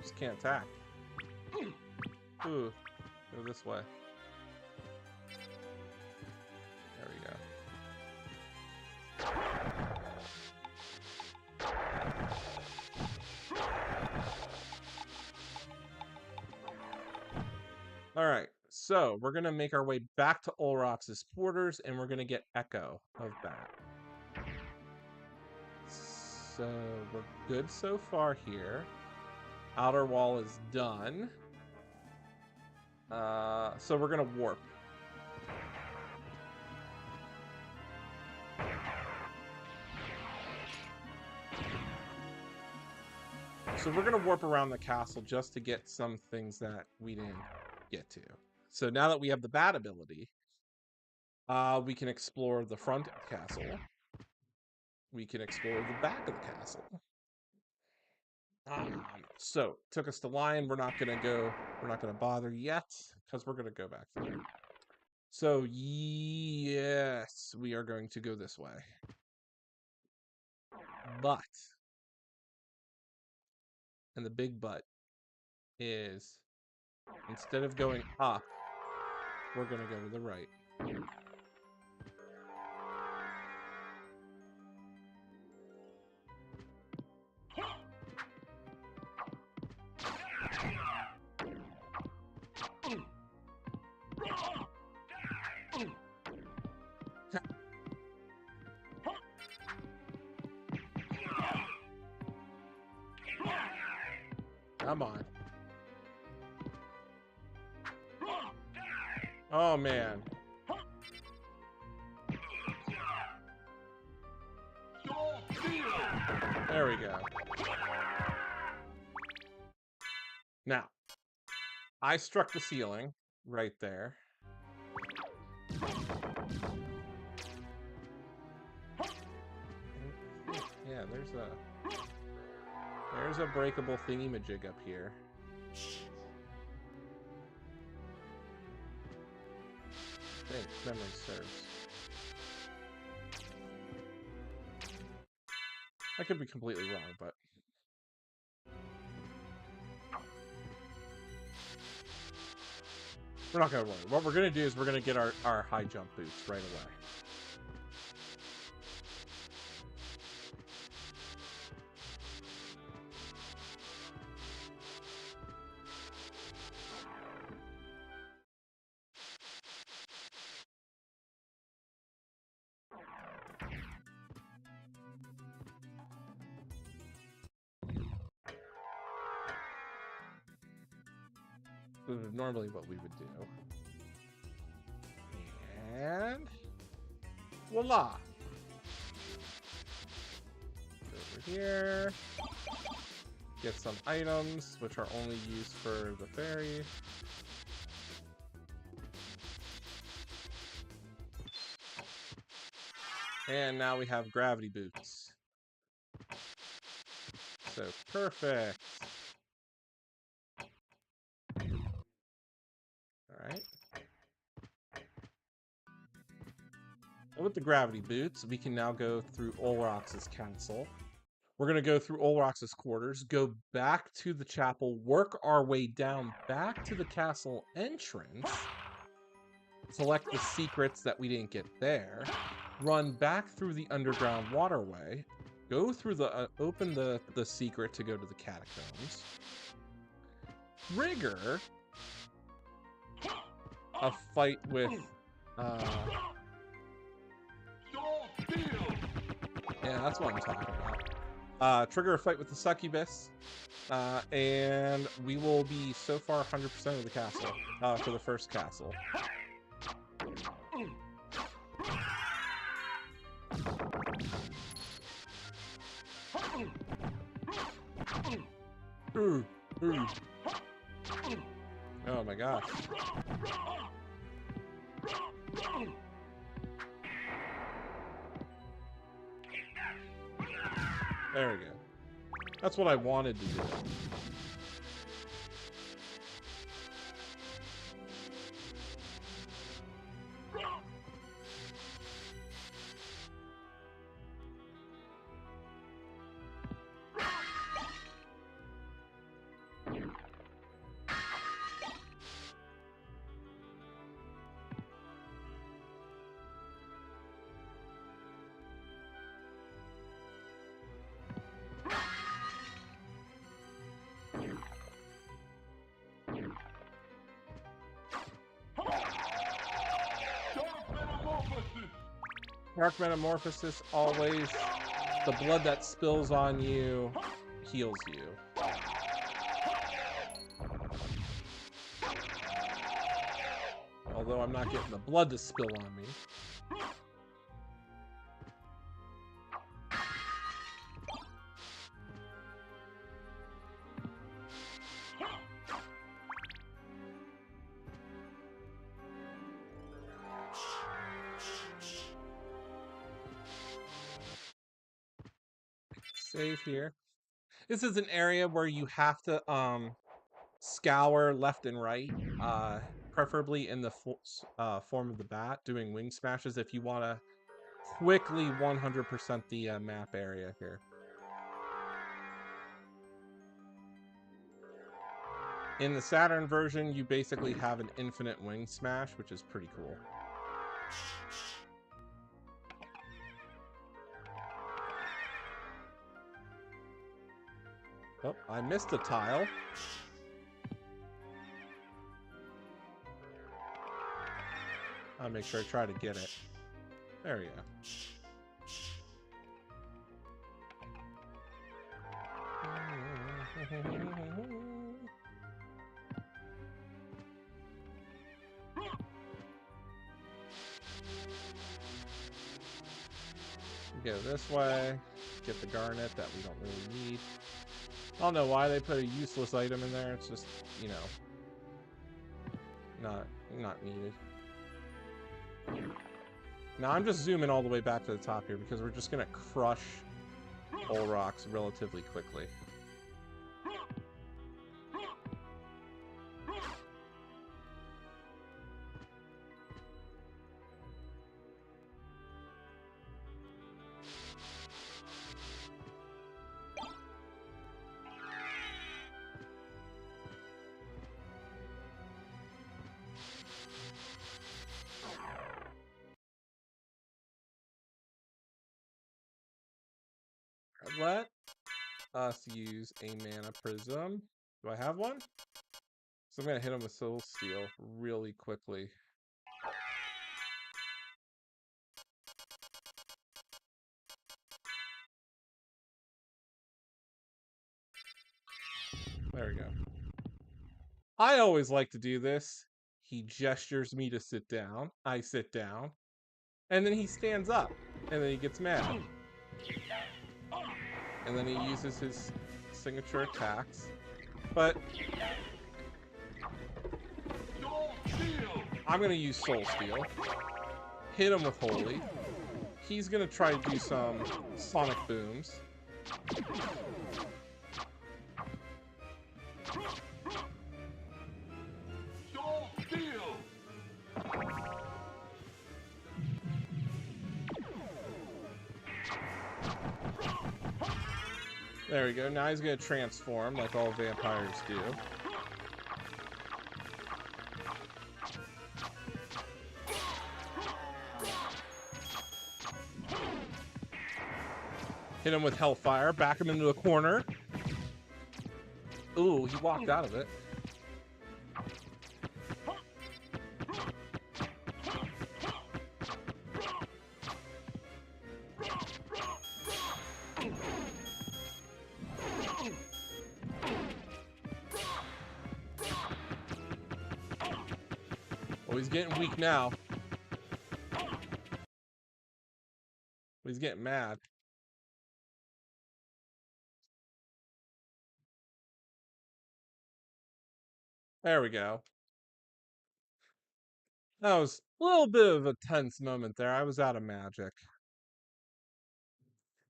Just can't attack. Ooh, go this way. There we go. All right, so we're gonna make our way back to Olrox's quarters, and we're gonna get Echo of Bat. So we're good so far here. Outer wall is done. So we're gonna warp. So we're gonna warp around the castle just to get some things that we didn't get to. So now that we have the bat ability, we can explore the front of the castle. We can explore the back of the castle. So took us to Lion. We're not gonna bother yet because we're gonna go back there. So yes, we are going to go this way. But, and the big but is, instead of going up, we're gonna go to the right. Come on. Oh, man. There we go. Now, I struck the ceiling right there. Yeah, there's a breakable thingy-majig up here. I think memory serves. I could be completely wrong, but we're not gonna worry. What we're gonna do is we're gonna get our high jump boots right away. This is normally what we would do. And voila! Over here. Get some items, which are only used for the fairy. And now we have gravity boots. So perfect. Alright. And with the gravity boots, we can now go through Olrox's castle. We're going to go through Olrox's quarters, go back to the chapel, work our way down back to the castle entrance, select the secrets that we didn't get there, run back through the underground waterway, go through the open the secret to go to the catacombs, trigger a fight with yeah, that's what I'm talking about. Trigger a fight with the succubus, and we will be so far 100% of the castle for the first castle. Ooh, ooh. Oh my gosh. There we go. That's what I wanted to do. Dark Metamorphosis, always. The blood that spills on you heals you. Although I'm not getting the blood to spill on me. Save here. This is an area where you have to scour left and right, preferably in the form of the bat, doing wing smashes if you want to quickly 100% the map area here. In the Saturn version, you basically have an infinite wing smash, which is pretty cool. Oh, I missed a tile. I'll make sure I try to get it. There we go. Go this way. Get the garnet that we don't really need. I don't know why they put a useless item in there. It's just, you know, not needed. Now I'm just zooming all the way back to the top here because we're just gonna crush Olrox relatively quickly. Let us use a mana prism. Do I have one? So I'm gonna hit him with Soul Steel really quickly. There we go. I always like to do this. He gestures me to sit down. I sit down. And then he stands up. And then he gets mad. And then he uses his signature attacks. But I'm going to use Soul Steel. Hit him with Holy. He's going to try to do some Sonic Booms. There we go. Now he's going to transform like all vampires do. Hit him with Hellfire. Back him into a corner. Ooh, he walked out of it. Oh, he's getting weak now. He's getting mad. There we go. That was a little bit of a tense moment there. I was out of magic.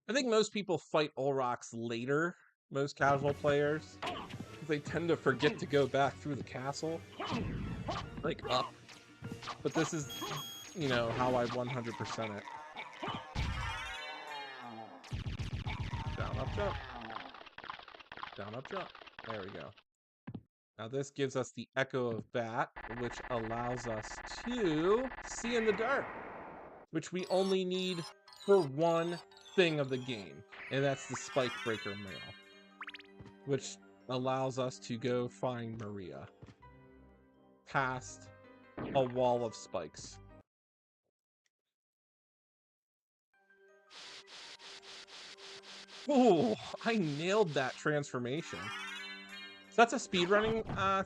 I think most people fight Olrox later, most casual players. They tend to forget to go back through the castle. Like up. But this is, you know, how I 100% it. Down, up, jump. Down, up, jump. There we go. Now this gives us the Echo of Bat, which allows us to see in the dark, which we only need for one thing of the game, and that's the Spike Breaker Mail, which allows us to go find Maria past a wall of spikes. Ooh, I nailed that transformation. So that's a speedrunning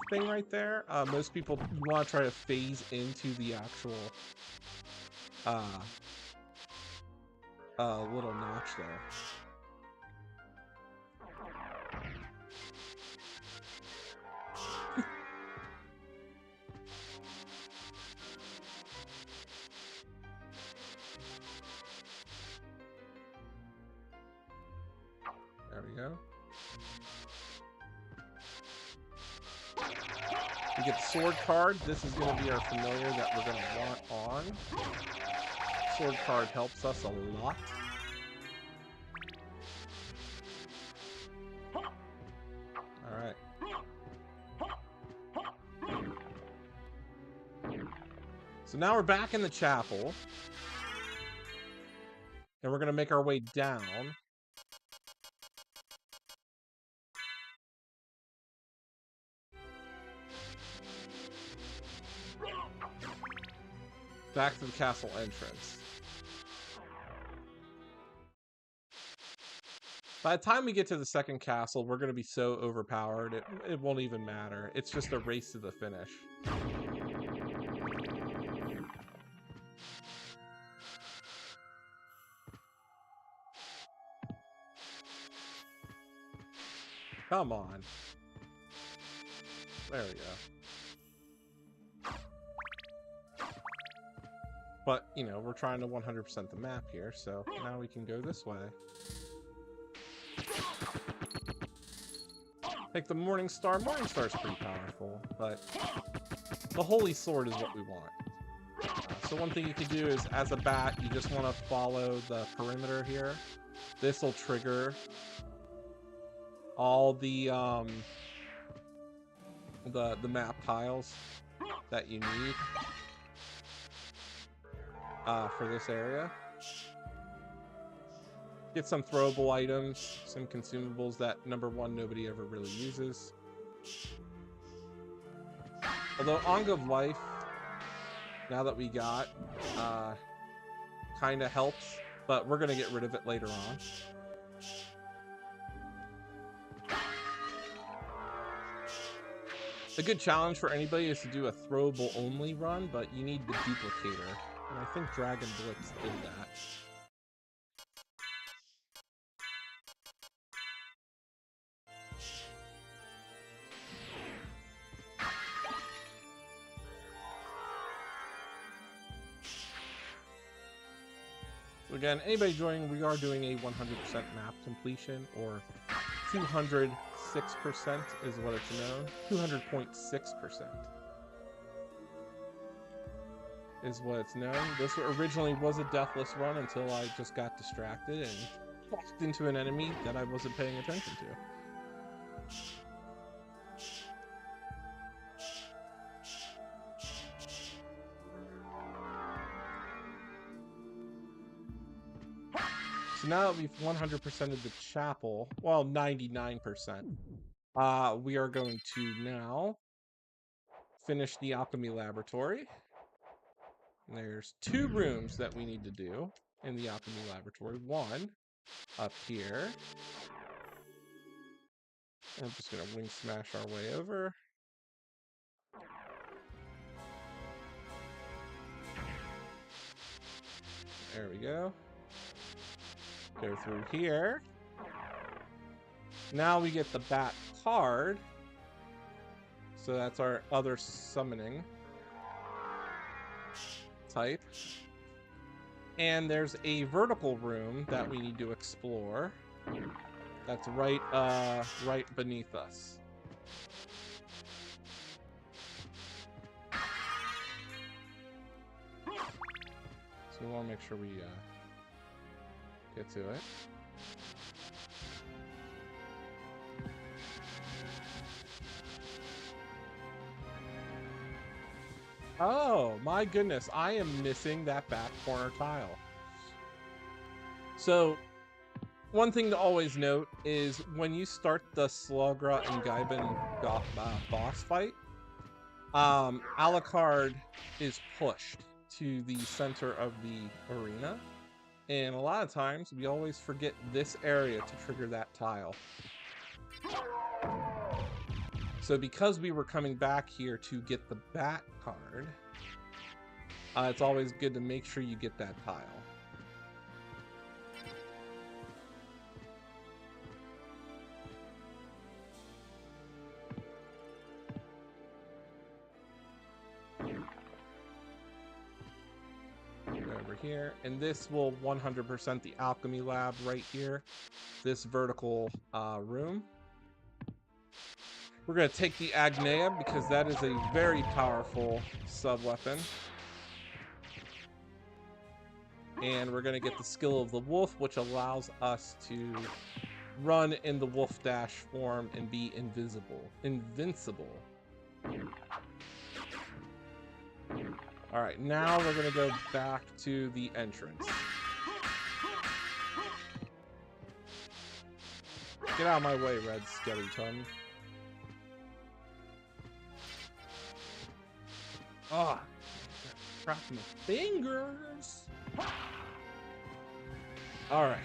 thing right there. Most people want to try to phase into the actual little notch there. There we go. We get Sword Card. This is going to be our familiar that we're going to want on. Sword Card helps us a lot. Alright. So now we're back in the chapel. And we're going to make our way down. Back to the castle entrance. By the time we get to the second castle, we're going to be so overpowered, it won't even matter. It's just a race to the finish. Come on. There we go. But, you know, we're trying to 100% the map here, so now we can go this way. Take the Morning Star. Morning Star is pretty powerful, but the Holy Sword is what we want. So one thing you can do is, as a bat, you just want to follow the perimeter here. This will trigger all the map tiles that you need for this area. Get some throwable items, some consumables that, number one, nobody ever really uses. Although Ong of Life, now that we got, kind of helps, but we're going to get rid of it later on. A good challenge for anybody is to do a throwable only run, but you need the duplicator. And I think Dragon Blitz did that. So again, anybody joining, we are doing a 100% map completion, or 206% is what it's known. 200.6% is what it's known. This originally was a deathless run until I just got distracted and walked into an enemy that I wasn't paying attention to. So now that we've 100%ed the chapel, well, 99%, we are going to now finish the alchemy laboratory. And there's 2 rooms that we need to do in the alchemy laboratory. One up here. I'm just gonna wing smash our way over. There we go. Go through here. Now we get the bat card. So that's our other summoning type. And there's a vertical room that we need to explore. That's right beneath us. So we want to make sure we get to it. Oh my goodness, I am missing that back corner tile. So one thing to always note is when you start the Slugra and Gaibin boss fight, Alucard is pushed to the center of the arena. And a lot of times we always forget this area to trigger that tile. So because we were coming back here to get the bat card, it's always good to make sure you get that tile. Over here, and this will 100% the alchemy lab right here, this vertical room. We're going to take the Agneia because that is a very powerful sub-weapon. And we're going to get the skill of the wolf, which allows us to run in the wolf dash form and be invincible. All right, now we're going to go back to the entrance. Get out of my way, red skeleton. Ah, crap my fingers. All right.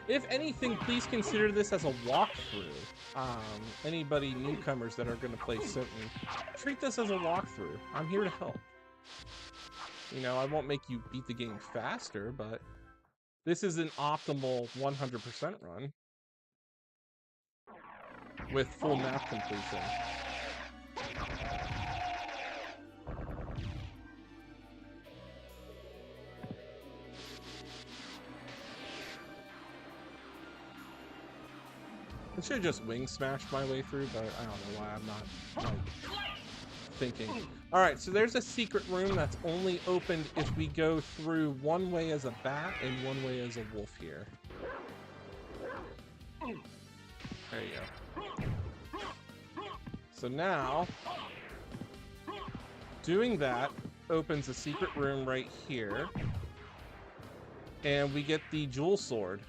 If anything, please consider this as a walkthrough. Anybody newcomers that are going to play SOTN, treat this as a walkthrough. I'm here to help. You know, I won't make you beat the game faster, but this is an optimal 100% run. with full map completion. I should have just wing smashed my way through, but I don't know why I'm not like thinking. All right, so there's a secret room that's only opened if we go through one way as a bat and one way as a wolf here. There you go. So now, doing that opens a secret room right here. And we get the jewel sword,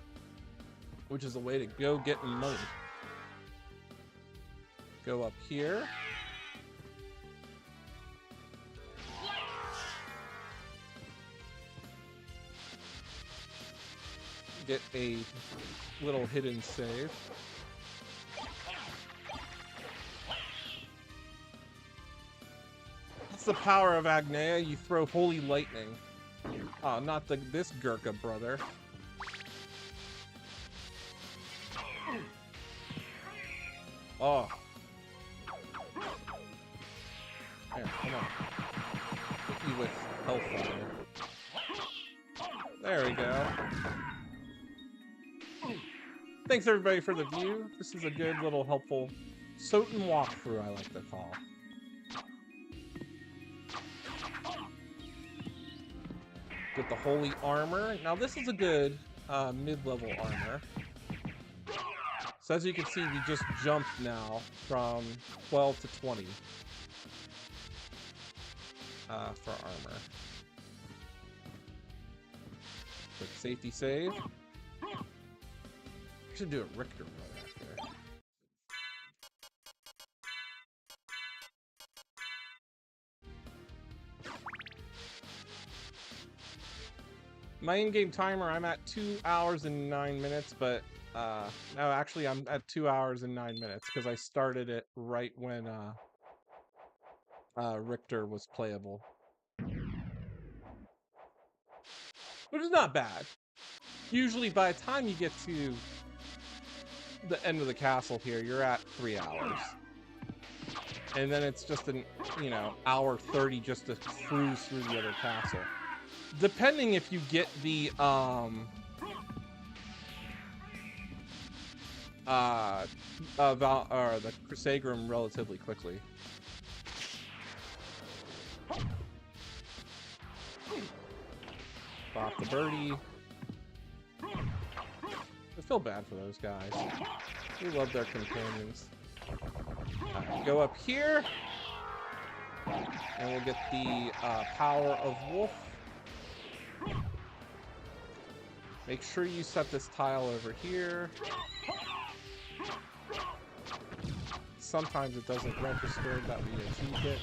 which is a way to go get money. Go up here. Get a little hidden save. That's the power of Agnea. You throw holy lightning. Oh, not this Gurkha brother. Oh. Here, come on. Hit you with hellfire. There we go. Thanks everybody for the view. This is a good little helpful SOTN walkthrough, I like to call. Get the holy armor. Now this is a good mid-level armor. So as you can see, we just jumped now from 12 to 20 for armor. Quick safety save. I should do a Richter run after. My in-game timer, I'm at 2 hours and 9 minutes, but no, actually I'm at 2 hours and 9 minutes because I started it right when Richter was playable. Which is not bad. Usually by the time you get to the end of the castle here, you're at 3 hours. And then it's just an, you know, hour 30 just to cruise through the other castle. Depending if you get the the Crusagrum relatively quickly. Pop the birdie. I feel bad for those guys. We love their companions. Go up here, and we'll get the power of Wolf. Make sure you set this tile over here. Sometimes it doesn't register that we achieved it.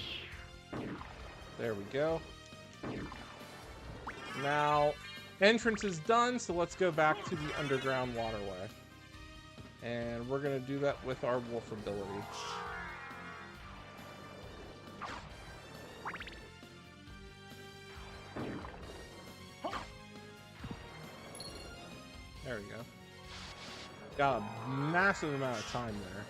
There we go. Now, entrance is done, so let's go back to the underground waterway. And we're going to do that with our wolf ability. There we go. Got a massive amount of time there.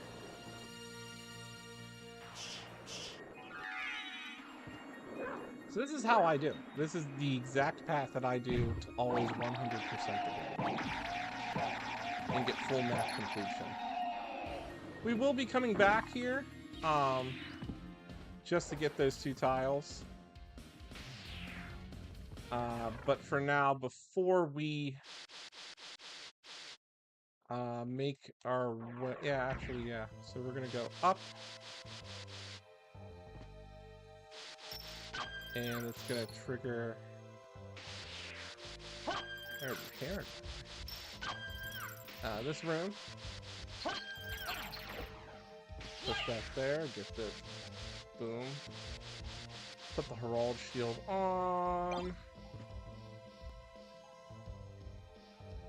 So this is how I do. This is the exact path that I do to always 100% the game. And get full map completion. We will be coming back here, just to get those 2 tiles. But for now, before we make our way, yeah, so we're gonna go up. And it's gonna trigger this room. Push that there, get this. Boom. Put the Herald Shield on.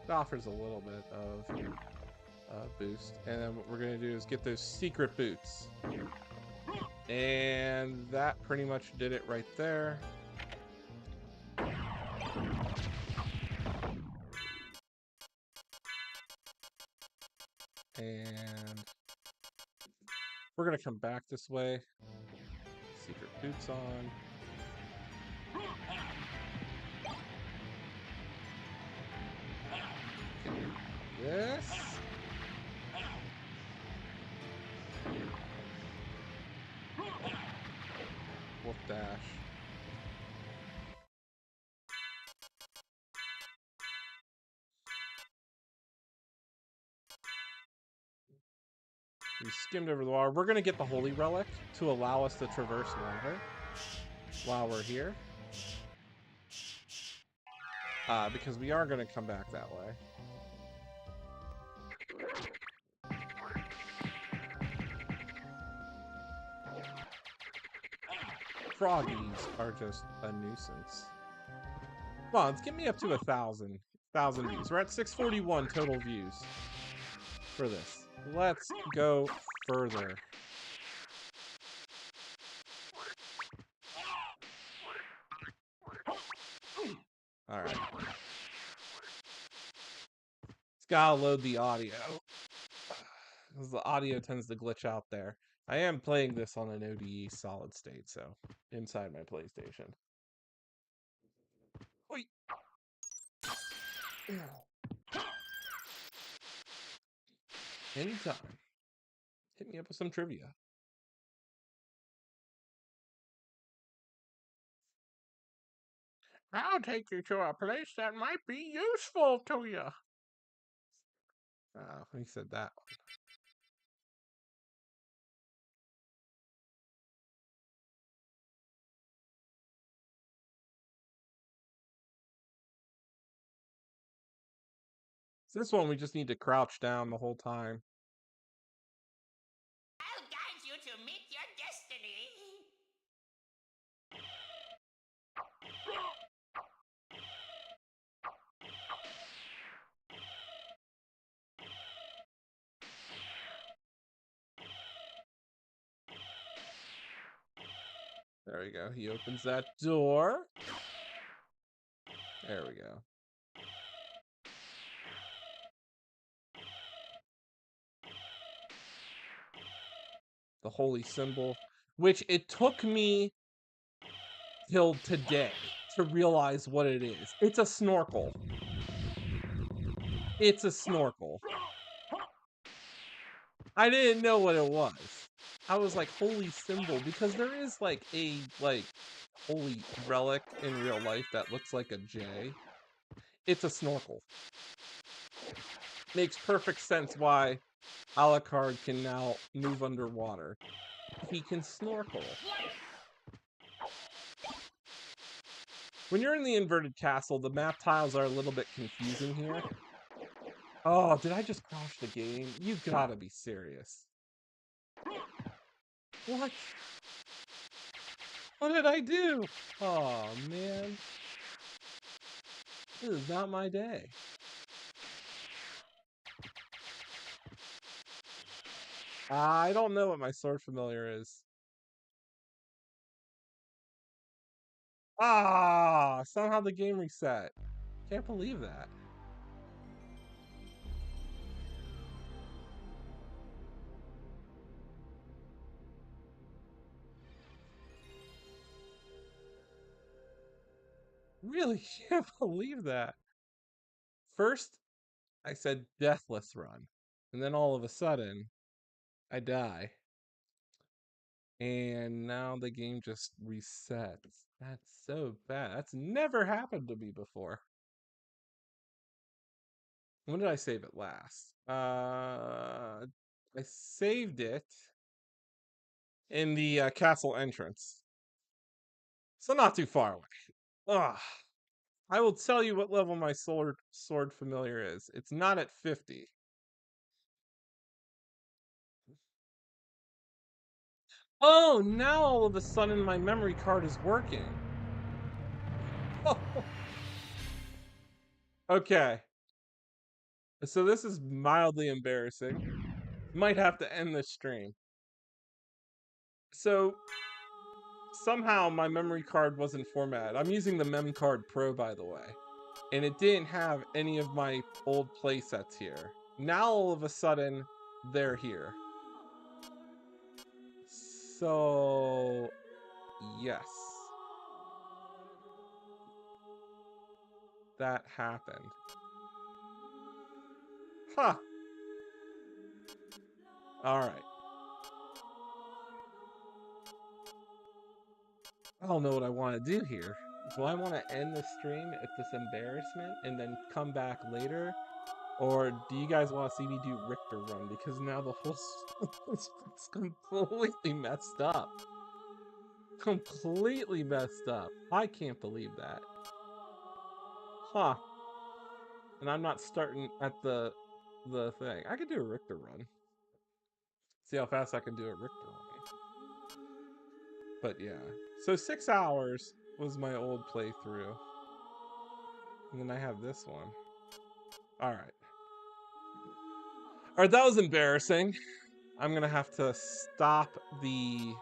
It offers a little bit of boost. And then what we're gonna do is get those secret boots. And that pretty much did it right there. And We're gonna come back this way. Secret boots on. Yes. Wolf dash. We skimmed over the water. We're gonna get the holy relic to allow us to traverse water while we're here. Because we are gonna come back that way. Froggies are just a nuisance. Come on, let's get me up to 1,000 views. We're at 641 total views for this. Let's go further. Alright. It's gotta load the audio. Because the audio tends to glitch out there. I am playing this on an ODE solid state, so inside my PlayStation. Oi. Anytime. Hit me up with some trivia. I'll take you to a place that might be useful to you. Oh, he said that one. So this one we just need to crouch down the whole time. I'll guide you to meet your destiny. There we go. He opens that door. There we go. The holy symbol, which it took me till today to realize what it is. It's a snorkel. It's a snorkel. I didn't know what it was. I was like, holy symbol, because there is like a holy relic in real life that looks like a J. It's a snorkel. Makes perfect sense why Alucard can now move underwater. He can snorkel. When you're in the inverted castle, the map tiles are a little bit confusing here. Oh, did I just crash the game? You gotta be serious. What? What did I do? Oh, man. This is not my day. I don't know what my sword familiar is. Ah, somehow the game reset. Can't believe that. Really can't believe that. First, I said deathless run. And then all of a sudden, I die. And now the game just resets. That's so bad. That's never happened to me before. When did I save it last? I saved it in the castle entrance. So not too far away. Ugh. I will tell you what level my sword familiar is. It's not at 50. Oh, now all of a sudden my memory card is working. Oh. Okay. So this is mildly embarrassing. Might have to end this stream. So somehow my memory card wasn't formatted. I'm using the Mem Card Pro, by the way. And it didn't have any of my old playsets here. Now all of a sudden, they're here. So, yes. That happened. Huh. All right. I don't know what I want to do here. Do I want to end the stream at this embarrassment and then come back later? Or do you guys want to see me do Richter Run? Because now the whole it's completely messed up. Completely messed up. I can't believe that. Huh. And I'm not starting at the thing. I could do a Richter Run. See how fast I can do a Richter Run. But yeah. So 6 hours was my old playthrough. And then I have this one. Alright. Alright, that was embarrassing. I'm gonna have to stop the